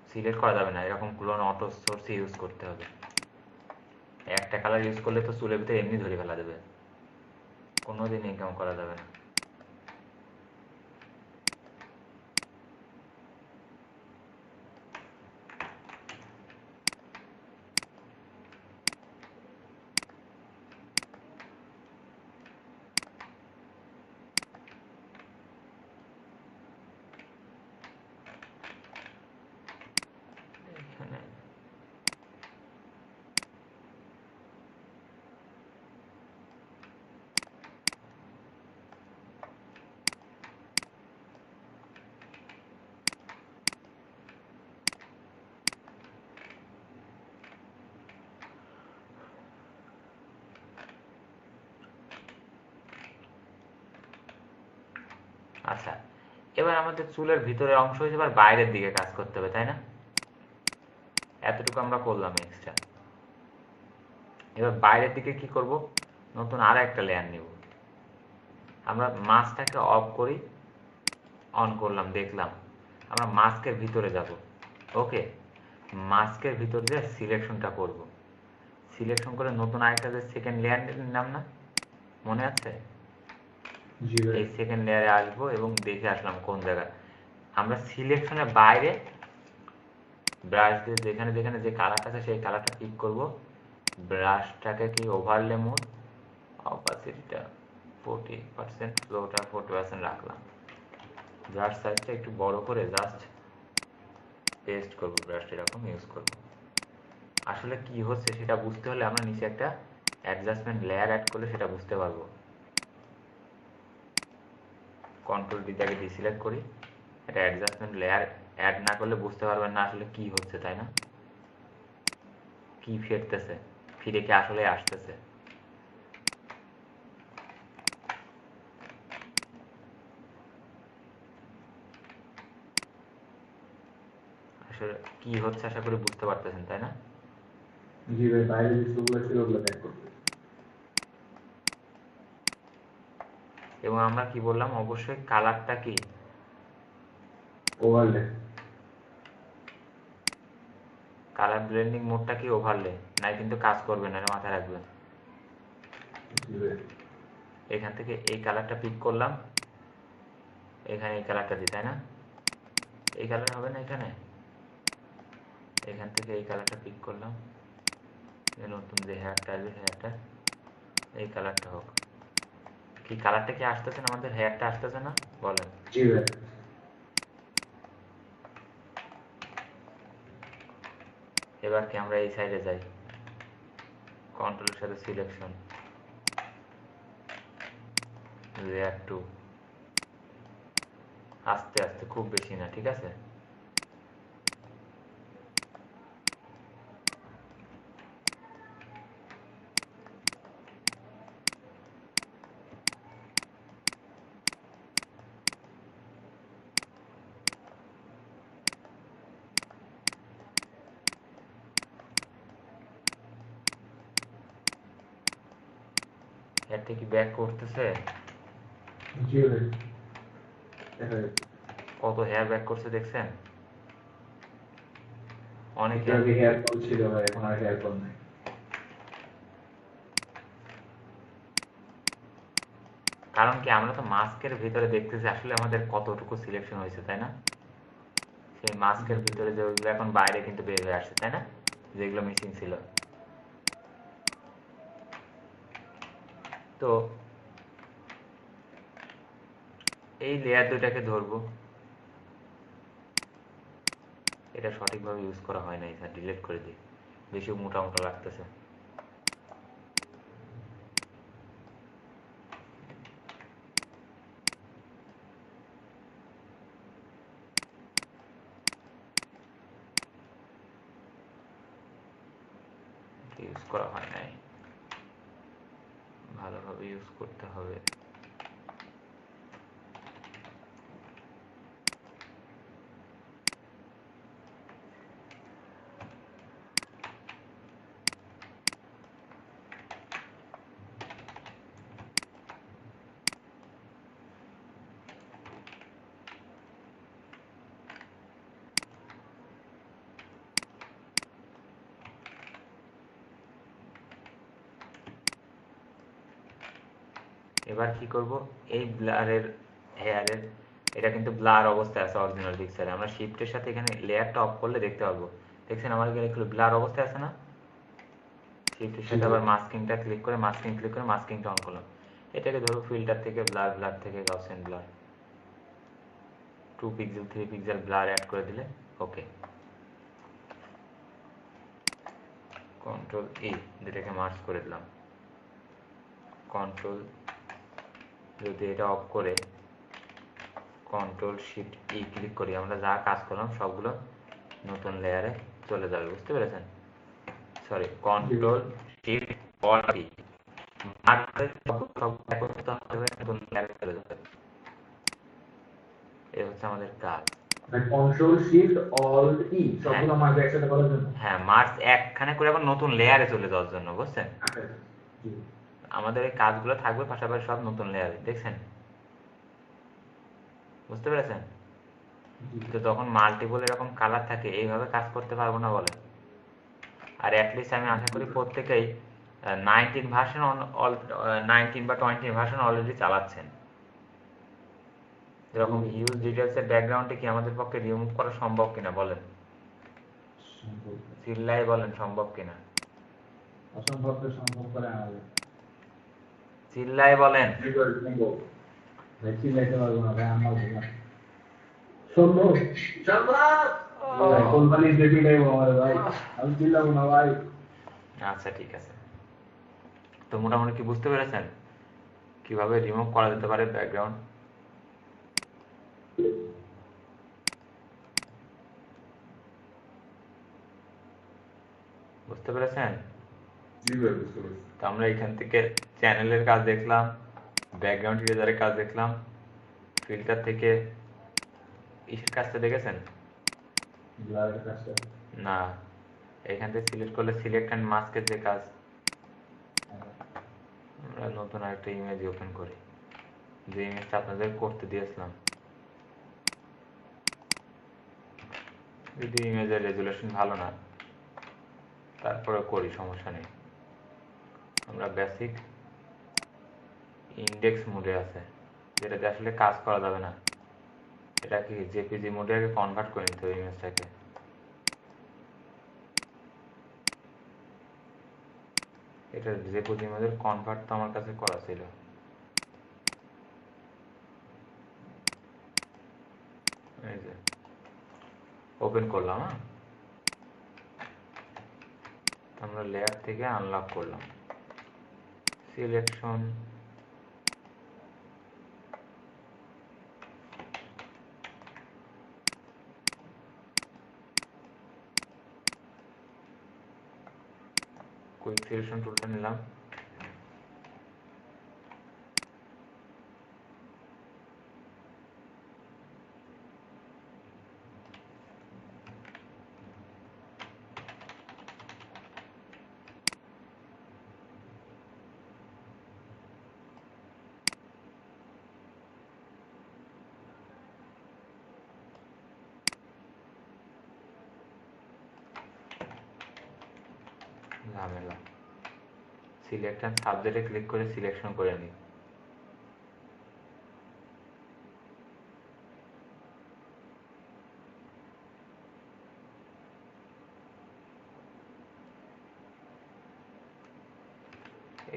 সিলেক্ট করা যাবে না, এরকম ক্লোন অটো সোর্স ইউজ করতে হবে। একটা কালার ইউজ করলে তো চুলের ভিতরে এমনি ধরে ফেলা যাবে, কোনোদিন ইনকাম করা যাবে না। এখানে আচ্ছা, এবার আমাদের চুলের ভিতরের অংশ হয়েছে, এবার বাইরের দিকে কাজ করতে হবে তাই না? এতটুকু আমরা করলাম এক্সট্রা। এবার বাইরের দিকে কি করব? নতুন আর একটা লেয়ার নিব। আমরা মাস্কটাকে অফ করি, অন করলাম, দেখলাম আমরা মাস্কের ভিতরে যাব। ওকে, মাস্কের ভিতর যে সিলেকশনটা করব, সিলেকশন করে নতুন আরেকটা যে সেকেন্ড লেয়ার নিলাম না, মনে আছে? জি ভাই। এই সেকেন্ড লেয়ারে আসবো এবং দেখে আসলাম কোন জায়গায় আমরা সিলেকশনের বাইরে ব্রাশ দিয়ে যেখানে যেখানে যে কালারটা আছে সেই কালারটা পিক করব। ব্রাশটাকে কি ওভারলে মোড, অপাসিটিটা 40%, ফ্লোটা 40% রাখলাম। ব্রাশ সাইজটা একটু বড় করে জাস্ট পেস্ট করব, ব্রাশটা এরকম ইউজ করব। আসলে কি হচ্ছে সেটা বুঝতে হলে আমরা নিচে একটা অ্যাডজাস্টমেন্ট লেয়ার অ্যাড করলে সেটা বুঝতে পারবো। কন্ট্রোল ডি থেকে ডিসিলেক্ট করি, এটা অ্যাডজাস্টমেন্ট লেয়ার অ্যাড না করলে বুঝতে পারবেন না আসলে কি হচ্ছে তাই না? কি ফিরতেছে, ফিরে কি আসলে আসতেছে। আসলে কি হচ্ছে আশা করি বুঝতে পারতেছেন তাই না? জি ভাই, বাইরে যে চুলগুলো ছিল ওগুলো ব্যাক করতে। এবং আমরা কি বললাম, অবশ্যই কালারটা কি ওভারলে। কালার ব্লেন্ডিং মোডটা কি ওভারলে, নাই কিন্তু কাজ করবে না, এটা মাথায় রাখবেন। জি ভাই। এখান থেকে এই কালারটা পিক করলাম, এখানে এই কালারটা দিই তাই না? এই কালার হবে না এখানে, এখান থেকে এই কালারটা পিক করলাম, নতুন যে হেয়ারটা আসবে হেয়ারটা এই কালারটা হোক। কি কালারটা কি আসতেছে না, আমাদের হেয়ারটা আসতেছে না বলেন? জি ভাই। এবার কি আমরা এই সাইডে যাই, কন্ট্রোলের সাথে সিলেকশন, লেয়ার 2, আস্তে আস্তে, খুব বেশি না, ঠিক আছে। এর থেকে ব্যাক করতেছে, জি ভাই, দেখা যাচ্ছে। কত হেয়ার ব্যাক করছে দেখছেন, অনেক একটু আগে হেয়ার ফল ছিল ভাই, এখন আর হেয়ার ফল নাই। কারণ কি আমরা তো মাস্কের ভিতরে দেখতেছি আসলে আমাদের কতটুকু সিলেকশন হয়েছে, তাই না? সেই মাস্কের ভিতরে যে ওইগুলো এখন বাইরে কিন্তু বের হয়ে আসছে, তাই না, যেগুলো মিসিং ছিল। তো এই লেয়ার দুটাকে ধরবো, এটা সঠিকভাবে ইউজ করা হয় নাই স্যার, ডিলিট করে দিই, বেশি মোটা মোটা লাগতেছে। ইউজ করা হয় নাই, ভালোভাবে ইউজ করতে হবে। এবার কি করব, এই ব্লারের হেয়ারের, এটা কিন্তু ব্লার অবস্থায় আছে অরিজিনাল পিকচারে, আমরা শিফটের সাথে এখানে লেয়ারটা অফ করলে দেখতে পাবো। দেখছেন আমার এখানে একটু ব্লার অবস্থায় আছে না, শিফটের সাথে আবার মাস্কিংটা ক্লিক করে মাস্কিংটা অন করলাম। এটাকে ধরো ফিল্টার থেকে ব্লার থেকে Gaussian blur, 2 pixel 3 pixel blur add করে দিলে ওকে। কন্ট্রোল ই, যেটাকে মার্জ করে দিলাম, কন্ট্রোল, যদি এটা অফ করে কন্ট্রোল শিফট ই ক্লিক করি, আমরা যা কাজ করলাম সবগুলো নতুন লেয়ারে চলে যাবে, বুঝতে পেরেছেন? সরি, কন্ট্রোল শিফট অল ই, নতুন লেয়ারে চলে যাবে। এই হচ্ছে আমাদের কাজ। কন্ট্রোল শিফট অল্ট ই সবগুলো মার্জ একসাথে করার জন্য। হ্যাঁ, মার্জ একখানে করে আবার নতুন লেয়ারে চলে যাওয়ার জন্য, বুঝছেন? আচ্ছা জি, আমাদের এই কাজগুলো থাকবে পাশাপাশি সব নতুন লেয়ারে, দেখছেন? বুঝতে পেরেছেন? তো তখন মাল্টিপল এরকম কালার থাকে, এইভাবে কাজ করতে পারবো না বলে। আর অ্যাটলিস্ট আমি আশা করি প্রত্যেকেই 19 ভার্সন 19 বা 20 ভার্সন অলরেডি চালাচ্ছেন। এরকম হিউজ ডিটেলসের ব্যাকগ্রাউন্ডে কি আমাদের পক্ষে রিমুভ করা সম্ভব কিনা বলেন, চিল্লাই বলেন সম্ভব কিনা, অসম্ভব তো সম্ভব করে আমাদের। চিল্লাই বলেন। ভাই চিল্লাইতে পারবো না ভাই, আমার ভুল। সম্ভব ভাই, কোম্পানি দেখি নাই আমার ভাই, আমি চিল্লাবো না ভাই। আচ্ছা ঠিক আছে, তো মোটামুটি কি বুঝতে পেরেছেন কিভাবে রিমুভ করা যেতে পারে ব্যাকগ্রাউন্ড? বুঝতে পেরেছেন? জি ভাই, বুঝতে পারছি। তো আমরা এখান থেকে চ্যানেলের কাজ দেখলাম, ব্যাকগ্রাউন্ড ইরেজারের কাজ দেখলাম, ফিল্টার থেকে ইসের কাজটা দেখেছেন ব্লারের কাজটা না, এখান থেকে সিলেক্ট করলে সিলেক্ট অ্যান্ড মাস্কের যে কাজ, আমরা নতুন আরেকটা ইমেজ ওপেন করি, যে ইমেজটা আপনাদের করতে দিয়েছিলাম। যদি ইমেজের রেজুলেশন ভালো না, তারপরে করি, সমস্যা নেই। আমরা বেসিক ইন্ডেক্স মোডে আছে, যেটাতে আসলে কাজ করা যাবে না, এটা কি জেপিজি মোডে আগে কনভার্ট করে নিতে হবে ইমেজটাকে। এটা জেপিজি মোডের কনভার্ট তো আমার কাছে করা ছিল, এই যে ওপেন করলাম। হ্যাঁ, আমরা লেয়ার থেকে আনলক করলাম, সিলেকশন, কুইক সিলেকশন টুলটা নিলাম, ঝামেলা, সিলেক্ট অ্যান্ড সাবজেক্টে ক্লিক করে সিলেকশন করে নিই।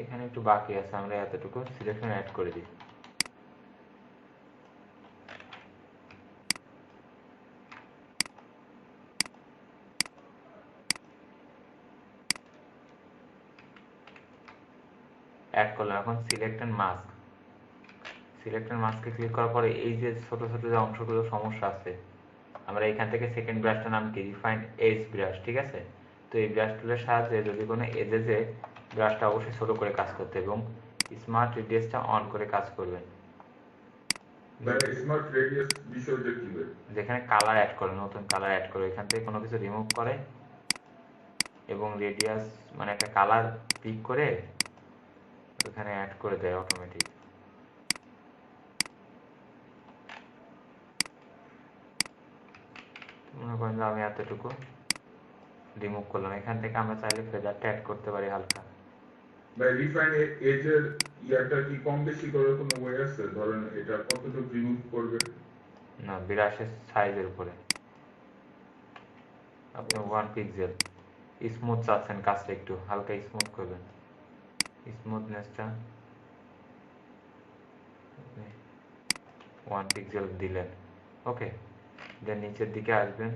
এখানে একটু বাকি আছে, আমরা এতটুকু সিলেকশন অ্যাড করে দিই। অ্যাড করলাম। এখন select and mask, select and মাস্কে ক্লিক করার পরে এই যে ছোট ছোট যে অংশগুলো সমস্যা আছে, আমরা এখান থেকে সেকেন্ড ব্রাশটার নাম কি, রিফাইন্ড এজ ব্রাশ, ঠিক আছে। তো এই ব্রাশ টুলের সাহায্যে যদি কোনো এজে যে ব্রাশটা অবশ্যই ছোট করে কাজ করতে এবং স্মার্ট রেডিয়াসটা অন করে কাজ করবেন। স্মার্ট রেডিয়াস বিষয়টা কি ভাই? যেখানে কালার অ্যাড করে, নতুন কালার অ্যাড করে, এখান থেকে কোনো কিছু রিমুভ করে এবং রেডিয়াস মানে একটা কালার পিক করে ওখানে অ্যাড করে দেয় অটোমেটিক। মনে করেন যে আমি এতটুকু রিমুভ করলাম, এখান থেকে আমরা চাইলে ফেদারটা অ্যাড করতে পারি হালকা। ভাই রিফাইন এজের ইয়াটা কি কম বেশি করার কোনো ওয়ে আছে? ধরেন এটা কতটুকু রিমুভ করবে? না, ব্রাশের সাইজের উপরে আপনি 1 পিক্সেল স্মুথ চাচ্ছেন, কাজটা একটু হালকা স্মুথ করবেন, স্মুথনেসটা 1 পিক্সেল দিলেন। ওকে, দেন নিচের দিকে আসবেন,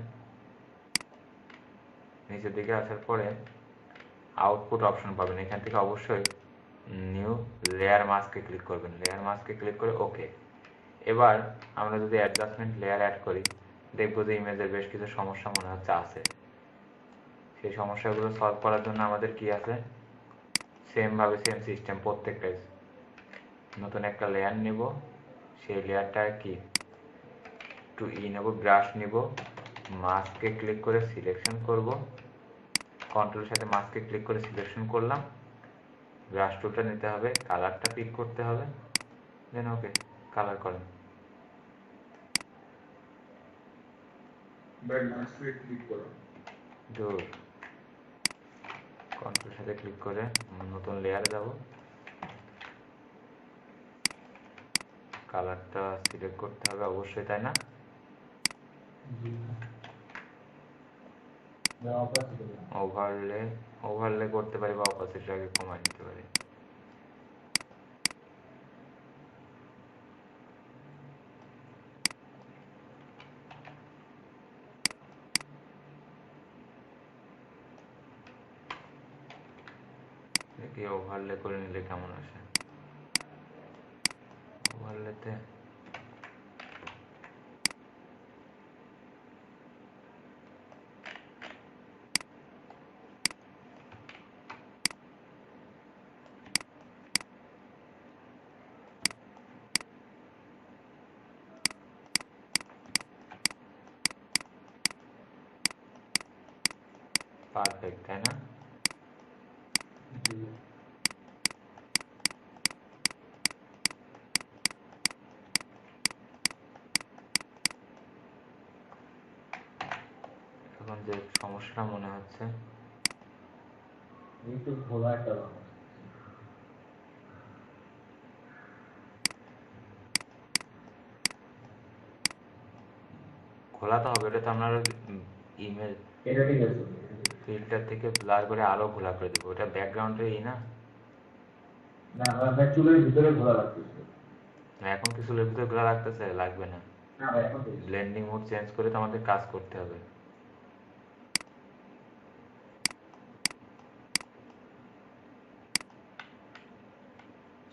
নিচের দিকে আসার পরে আউটপুট অপশন পাবেন, এখান থেকে অবশ্যই নিউ লেয়ার মাস্কে ক্লিক করবেন, লেয়ার মাস্কে ক্লিক করে ওকে। এবার আমরা যদি অ্যাডজাস্টমেন্ট লেয়ার অ্যাড করি, দেখবো যে ইমেজের বেশ কিছু সমস্যা মনে হচ্ছে আছে। সেই সমস্যাগুলো সলভ করার জন্য আমাদের কি আছে, সেম সিস্টেম প্রত্যেকটাই। নতুন একটা লেয়ার নেব, সেই লেয়ারটা কি টু নেব, ব্রাশ নেব, মাস্কে ক্লিক করে সিলেকশন করব, কন্ট্রোলের সাথে মাস্কে ক্লিক করে সিলেকশন করলাম, ব্রাশ টুলটা নিতে হবে, কালারটা পিক করতে হবে, দেন ওকে কালার করেন। ভাই মাস্কে ক্লিক করো, দূর, কন্ট্রোলের সাথে ক্লিক করে নতুন লেয়ারে যাব, কালারটা সিলেক্ট করতে হবে অবশ্যই, তাই না? ওভারলে করতে পারি বা অপাসিটিটাকে কমায় নিতে পারি। দেখি ওভারলে করে নিলে কেমন আসে। ওভারলেতে পারফেক্ট, তাই না? এখন যে সমস্যা মনে হচ্ছে, একটু ঘোলা একটা ঘোলাতে হবে, এটা তো আপনার ইমেজ এটা ঠিক আছে, ফিল্টার থেকে ব্লার করে আরো ঘোলা করে দেবো, ওটা ব্যাকগ্রাউন্ডে না। না আমার চুলের ভিতরে ঘোলা লাগতেছে। এখন কি চুলের ভিতরে ঘোলা লাগতেছে? লাগবে না, না ভাই এখন তো ব্লেন্ডিং মোড চেঞ্জ করে তো আমাদের কাজ করতে হবে।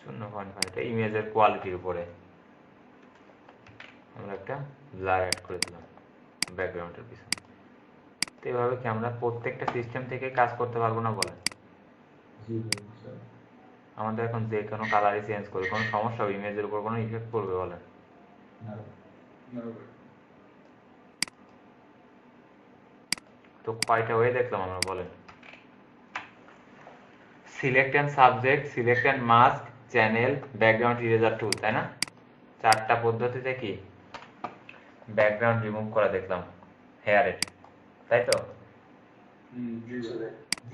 0.5 এটা ইমেজের কোয়ালিটির উপরে আমরা একটা ব্লার অ্যাড করে দিলাম ব্যাকগ্রাউন্ডের পিছনে। তো এভাবে কি আমরা প্রত্যেকটা সিস্টেম থেকে কাজ করতে পারবো না বলেন? জি ভাই স্যার। আমাদের এখন যে কোনো কালারই চেঞ্জ করে কোনো সমস্যা হবে? ইমেজের উপর কোনো ইফেক্ট পড়বে বলেন? না না ভাই। তো কয়টা ওয়ে দেখলাম আমরা বলেন? Select and subject, select and mask, channel, background eraser টুল, তাই না? 4টা পদ্ধতিতে কি ব্যাকগ্রাউন্ড রিমুভ করা দেখলাম হেয়ারের, তাই তো? জি ভাই।